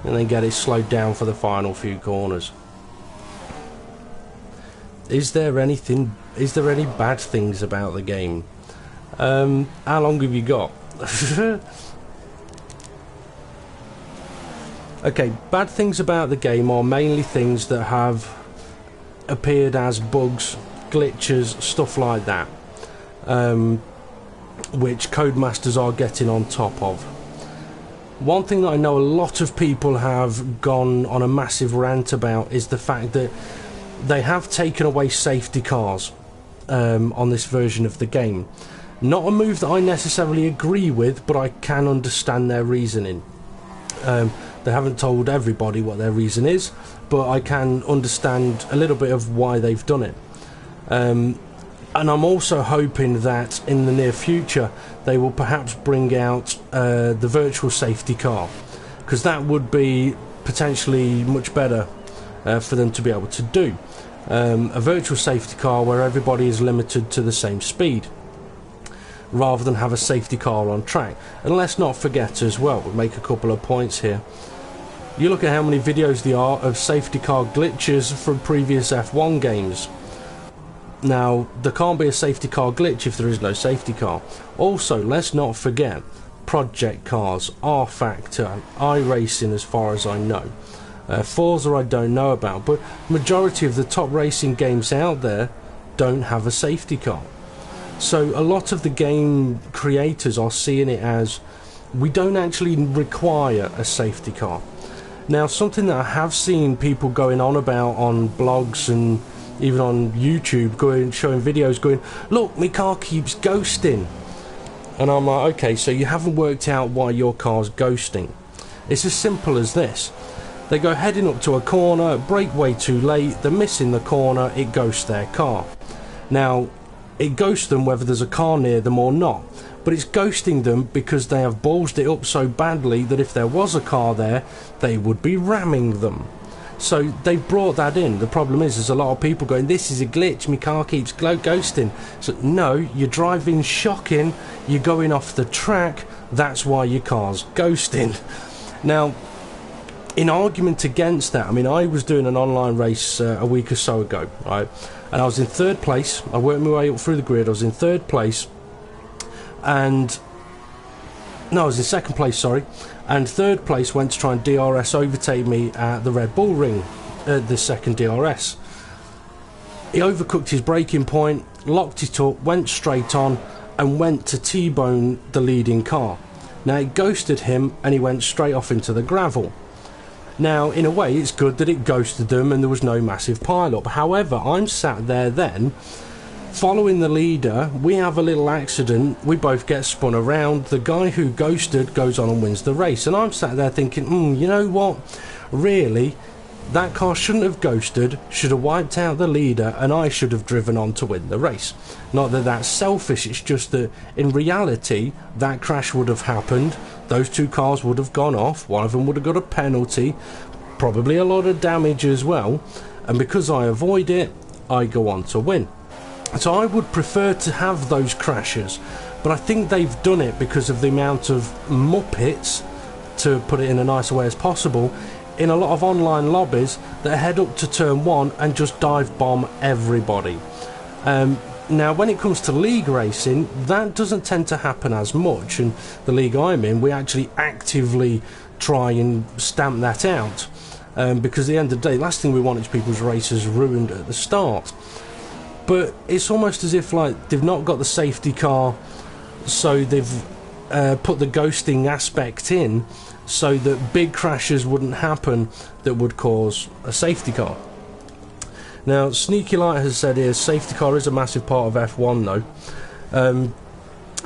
and then get it slowed down for the final few corners. Is there any bad things about the game? How long have you got? Okay, bad things about the game are mainly things that have appeared as bugs, glitches, stuff like that, which Codemasters are getting on top of. One thing that I know a lot of people have gone on a massive rant about is the fact that they have taken away safety cars on this version of the game. Not a move that I necessarily agree with, but I can understand their reasoning. They haven't told everybody what their reason is, but I can understand a little bit of why they've done it. And I'm also hoping that in the near future they will perhaps bring out the virtual safety car, because that would be potentially much better for them to be able to do. A virtual safety car where everybody is limited to the same speed, rather than have a safety car on track. And let's not forget as well, we'll make a couple of points here. You look at how many videos there are of safety car glitches from previous F1 games. Now, there can't be a safety car glitch if there is no safety car. Also, let's not forget project cars, R-Factor, iRacing as far as I know. Forza I don't know about, but majority of the top racing games out there don't have a safety car. So a lot of the game creators are seeing it as, we don't actually require a safety car. Now, something that I have seen people going on about on blogs and even on YouTube, showing videos going, look, my car keeps ghosting. And I'm like, okay, so you haven't worked out why your car's ghosting. It's as simple as this. They go heading up to a corner, brake way too late, they're missing the corner, it ghosts their car. Now, it ghosts them whether there's a car near them or not, but it's ghosting them because they have ballsed it up so badly that if there was a car there, they would be ramming them. So they've brought that in. The problem is there's a lot of people going, this is a glitch, my car keeps ghosting. So no, you're driving shocking, you're going off the track, that's why your car's ghosting. Now, in argument against that, I mean, I was doing an online race a week or so ago, right? And I was in third place. I worked my way up through the grid. I was in third place, and No, I was in second place, sorry. And third place went to try and DRS overtake me at the Red Bull Ring, the second DRS. He overcooked his braking point, locked it up, went straight on, and went to T-bone the leading car. Now, it ghosted him, and he went straight off into the gravel. Now, in a way, it's good that it ghosted them and there was no massive pile-up. However, I'm sat there then, following the leader. We have a little accident, we both get spun around, the guy who ghosted goes on and wins the race, and I'm sat there thinking, you know what, really, that car shouldn't have ghosted, should have wiped out the leader, and I should have driven on to win the race. Not that that's selfish, it's just that in reality that crash would have happened, those two cars would have gone off, one of them would have got a penalty, probably a lot of damage as well, and because I avoid it, I go on to win. So I would prefer to have those crashes, but I think they've done it because of the amount of muppets, to put it in a nicer way as possible, in a lot of online lobbies that head up to turn 1 and just dive bomb everybody. Now when it comes to league racing, that doesn't tend to happen as much, and the league I'm in, we actually actively try and stamp that out, because at the end of the day, the last thing we want is people's races ruined at the start. But it's almost as if like they've not got the safety car, so they've put the ghosting aspect in so that big crashes wouldn't happen that would cause a safety car. Now, Sneaky Light has said here, safety car is a massive part of F1 though.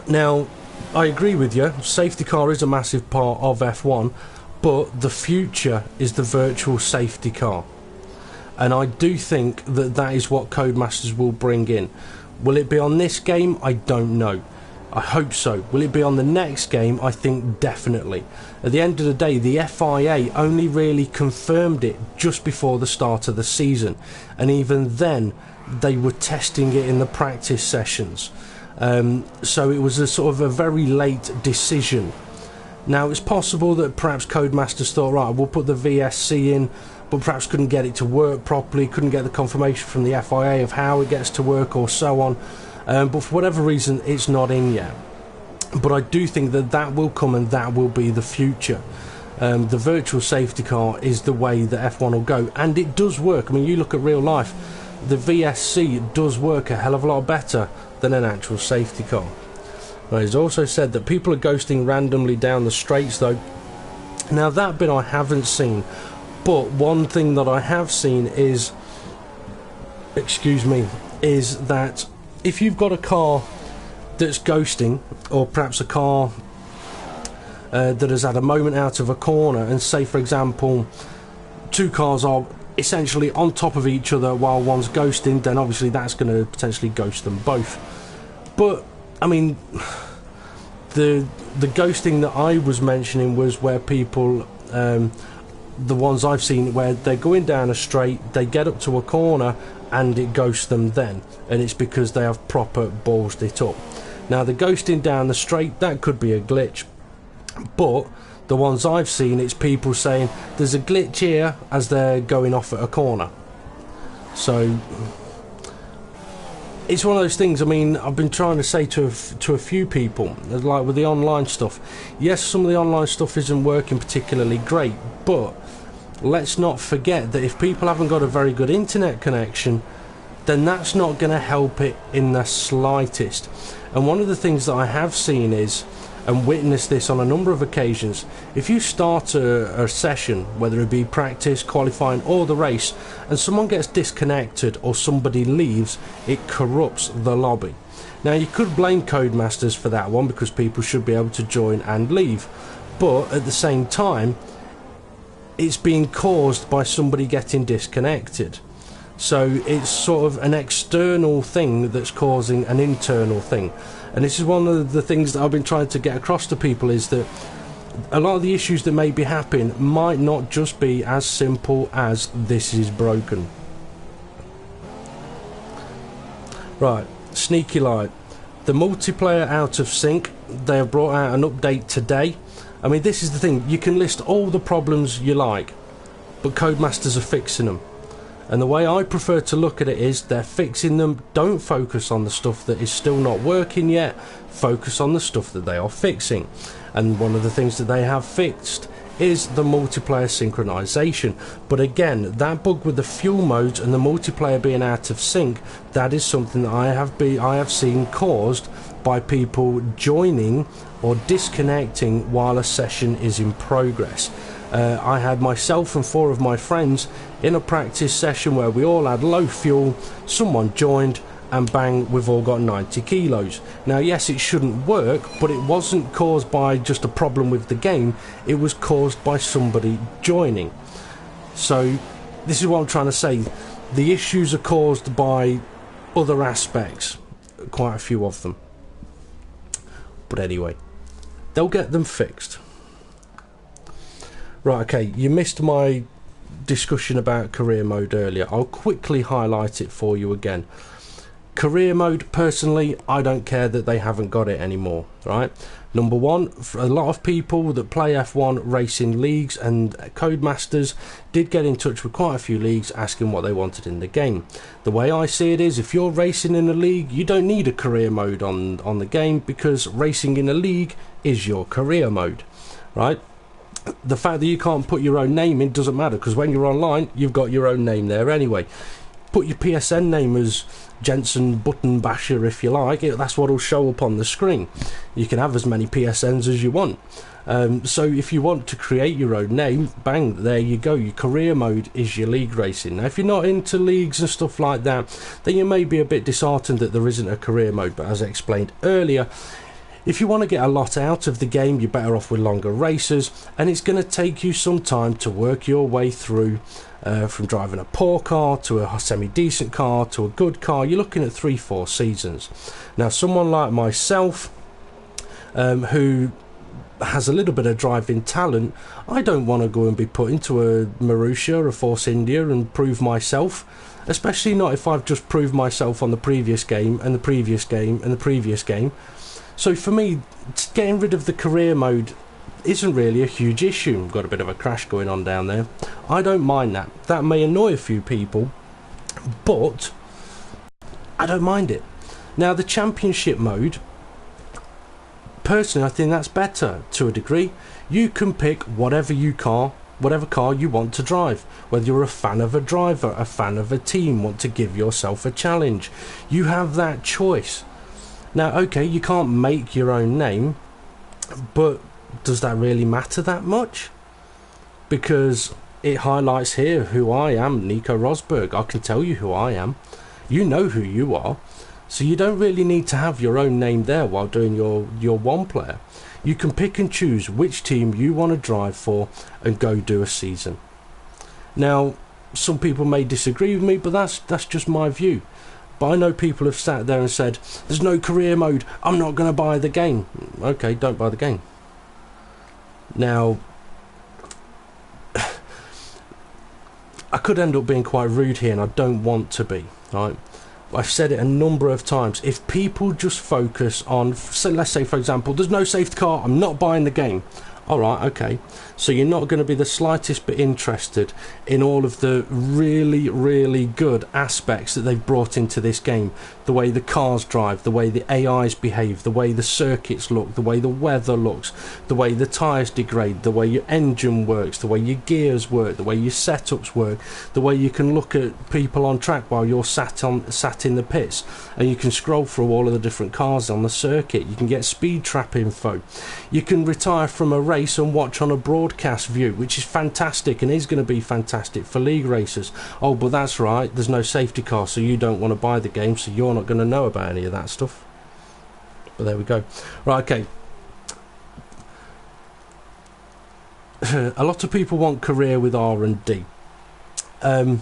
Now, I agree with you, safety car is a massive part of F1, but the future is the virtual safety car. And I do think that that is what Codemasters will bring in. Will it be on this game? I don't know. I hope so. Will it be on the next game? I think definitely. At the end of the day, the FIA only really confirmed it just before the start of the season, and even then they were testing it in the practice sessions. So it was a sort of a very late decision. Now it's possible that perhaps Codemasters thought, right, we'll put the VSC in, but perhaps couldn't get it to work properly, couldn't get the confirmation from the FIA of how it gets to work or so on, but for whatever reason it's not in yet. But I do think that that will come, and that will be the future. The virtual safety car is the way that F1 will go, and it does work. I mean, you look at real life, the VSC does work a hell of a lot better than an actual safety car. Now, he's also said that people are ghosting randomly down the straights though. Now that bit I haven't seen, but one thing that I have seen is, is that if you've got a car that's ghosting, or perhaps a car that has had a moment out of a corner, and say for example two cars are essentially on top of each other while one's ghosting, then obviously that's going to potentially ghost them both. But I mean, the ghosting that I was mentioning was where people, the ones I've seen where they're going down a straight, they get up to a corner and it ghosts them then, and it's because they have proper ballsed it up. Now the ghosting down the straight, that could be a glitch, but the ones I've seen, it's people saying there's a glitch here as they're going off at a corner. So it's one of those things. I mean, I've been trying to say to a few people, like with the online stuff, yes, some of the online stuff isn't working particularly great, but let's not forget that if people haven't got a very good internet connection, then that's not going to help it in the slightest. And one of the things that I have seen is, and witnessed this on a number of occasions, if you start a session, whether it be practice, qualifying or the race, and someone gets disconnected or somebody leaves, it corrupts the lobby. Now you could blame Codemasters for that one, because people should be able to join and leave, but at the same time it's being caused by somebody getting disconnected. So it's sort of an external thing that's causing an internal thing. And this is one of the things that I've been trying to get across to people, is that a lot of the issues that may be happening might not just be as simple as this is broken. Right, Sneaky Light. The multiplayer out of sync, they have brought out an update today. I mean, this is the thing, you can list all the problems you like, but Codemasters are fixing them. And the way I prefer to look at it is they're fixing them. Don't focus on the stuff that is still not working yet. Focus on the stuff that they are fixing. And one of the things that they have fixed is the multiplayer synchronization. But again, that bug with the fuel modes and the multiplayer being out of sync, that is something that I have seen caused by people joining or disconnecting while a session is in progress. I had myself and 4 of my friends in a practice session where we all had low fuel. Someone joined and bang, we've all got 90 kilos. Now yes, it shouldn't work, but it wasn't caused by just a problem with the game, it was caused by somebody joining. So this is what I'm trying to say. The issues are caused by other aspects, quite a few of them. But anyway, they'll get them fixed. Right, okay, you missed my discussion about career mode earlier. I'll quickly highlight it for you again. Career mode, personally, I don't care that they haven't got it anymore, right? Number one, for a lot of people that play F1 racing leagues and Codemasters did get in touch with quite a few leagues asking what they wanted in the game. The way I see it is, if you're racing in a league, you don't need a career mode on the game, because racing in a league is your career mode, right? The fact that you can't put your own name in doesn't matter, because when you're online, you've got your own name there anyway. Put your PSN name as Jensen Button Basher if you like. That's what will show up on the screen. You can have as many PSNs as you want. So if you want to create your own name, bang, there you go. Your career mode is your league racing. Now if you're not into leagues and stuff like that, then you may be a bit disheartened that there isn't a career mode, but as I explained earlier, if you want to get a lot out of the game, you're better off with longer races, and it's going to take you some time to work your way through from driving a poor car to a semi-decent car to a good car. You're looking at 3-4 seasons. Now someone like myself, who has a little bit of driving talent, I don't want to go and be put into a Marussia or a Force India and prove myself, especially not if I've just proved myself on the previous game and the previous game and the previous game. So for me, getting rid of the career mode isn't really a huge issue. We've got a bit of a crash going on down there. I don't mind that. That may annoy a few people, but I don't mind it. Now the championship mode, personally I think that's better to a degree. You can pick whatever car you want to drive. Whether you're a fan of a driver, a fan of a team, want to give yourself a challenge, you have that choice. Now, okay, you can't make your own name, but does that really matter that much? Because it highlights here who I am, Nico Rosberg. I can tell you who I am. You know who you are. So you don't really need to have your own name there while doing your one player. You can pick and choose which team you want to drive for and go do a season. Now, some people may disagree with me, but that's just my view. But I know people have sat there and said, there's no career mode, I'm not going to buy the game. Okay, don't buy the game. Now, I could end up being quite rude here, and I don't want to be, right? I've said it a number of times. If people just focus on, so let's say for example, there's no safety car, I'm not buying the game. Alright, okay. So you're not going to be the slightest bit interested in all of the really, really good aspects that they've brought into this game. The way the cars drive, the way the AIs behave, the way the circuits look, the way the weather looks, the way the tyres degrade, the way your engine works, the way your gears work, the way your setups work, the way you can look at people on track while you're sat in the pits, and you can scroll through all of the different cars on the circuit. You can get speed trap info. You can retire from a race and watch on a broadcast view, which is fantastic and is going to be fantastic for league racers. Oh, but that's right, there's no safety car, so you don't want to buy the game, so you're not going to know about any of that stuff. But there we go. Right, okay. A lot of people want career with R&D. That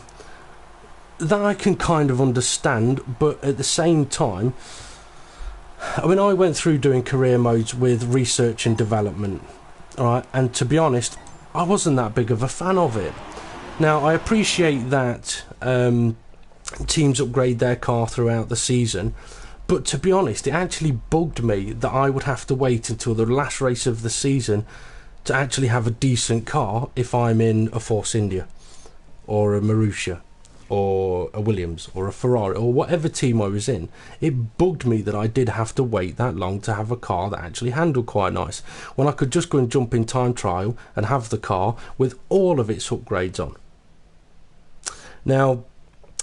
I can kind of understand, but at the same time, I mean, I went through doing career modes with research and development, alright, and to be honest, I wasn't that big of a fan of it. Now, I appreciate that teams upgrade their car throughout the season, but to be honest, it actually bugged me that I would have to wait until the last race of the season to actually have a decent car if I'm in a Force India or a Marussia or a Williams or a Ferrari or whatever team I was in, it bugged me that I did have to wait that long to have a car that actually handled quite nice, when I could just go and jump in time trial and have the car with all of its upgrades on. Now,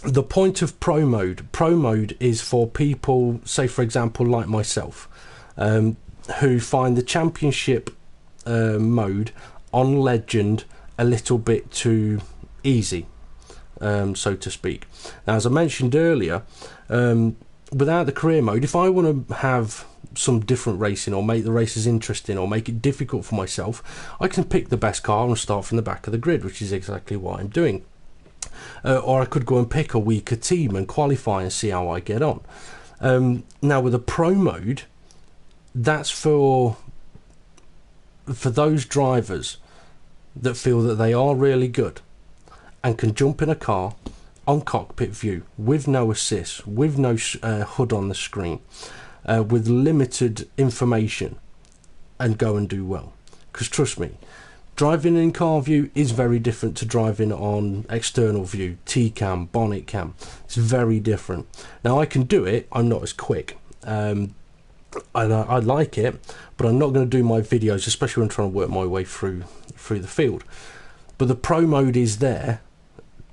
the point of Pro Mode is for people, say for example like myself, who find the Championship mode on Legend a little bit too easy, so to speak. Now, as I mentioned earlier, without the career mode, if I want to have some different racing or make the races interesting or make it difficult for myself, I can pick the best car and start from the back of the grid, which is exactly what I'm doing. Or I could go and pick a weaker team and qualify and see how I get on. Now, with a Pro Mode, that's for those drivers that feel that they are really good and can jump in a car on cockpit view with no assist, with no HUD on the screen, with limited information, and go and do well. Because trust me, driving in car view is very different to driving on external view, T-cam, bonnet cam. It's very different. Now, I can do it, I'm not as quick. I like it, but I'm not going to do my videos, especially when I'm trying to work my way through the field. But the Pro Mode is there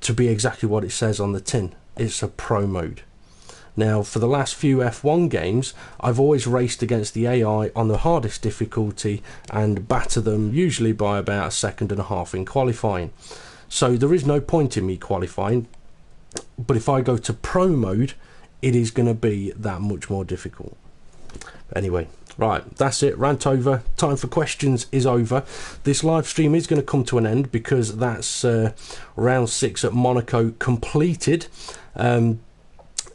to be exactly what it says on the tin. It's a Pro Mode. Now, for the last few F1 games, I've always raced against the AI on the hardest difficulty and batter them usually by about 1.5 seconds in qualifying. So there is no point in me qualifying, but if I go to Pro Mode, it is going to be that much more difficult. Anyway, right, that's it, rant over. Time for questions is over. This live stream is going to come to an end because that's round 6 at Monaco completed.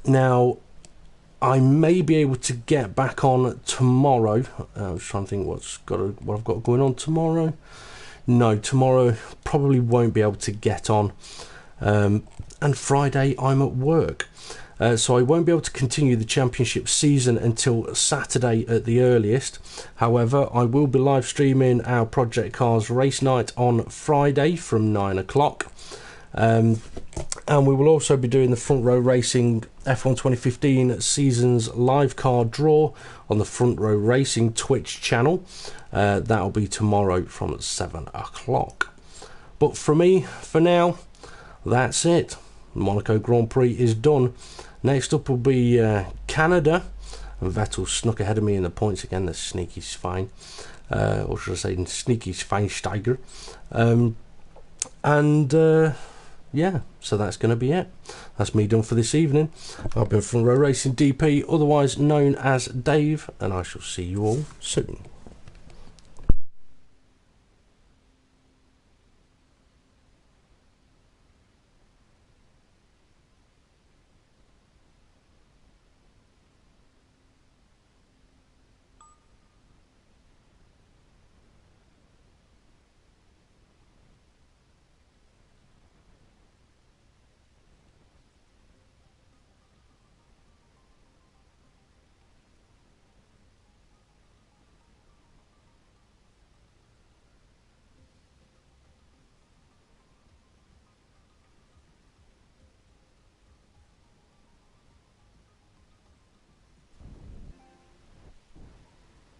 Now, I may be able to get back on tomorrow. I was trying to think what I've got going on tomorrow. No, tomorrow probably won't be able to get on. And Friday I'm at work. So I won't be able to continue the championship season until Saturday at the earliest. However, I will be live streaming our Project Cars race night on Friday from 9 o'clock. And we will also be doing the Front Row Racing F1 2015 season's live car draw on the Front Row Racing Twitch channel. That'll be tomorrow from 7 o'clock. But for me, for now, that's it. The Monaco Grand Prix is done. Next up will be Canada, and Vettel snuck ahead of me in the points again. The sneaky swine, or should I say sneaky Schweinsteiger. Yeah, so that's going to be it. That's me done for this evening. I've been Front Row Racing DP, otherwise known as Dave, and I shall see you all soon.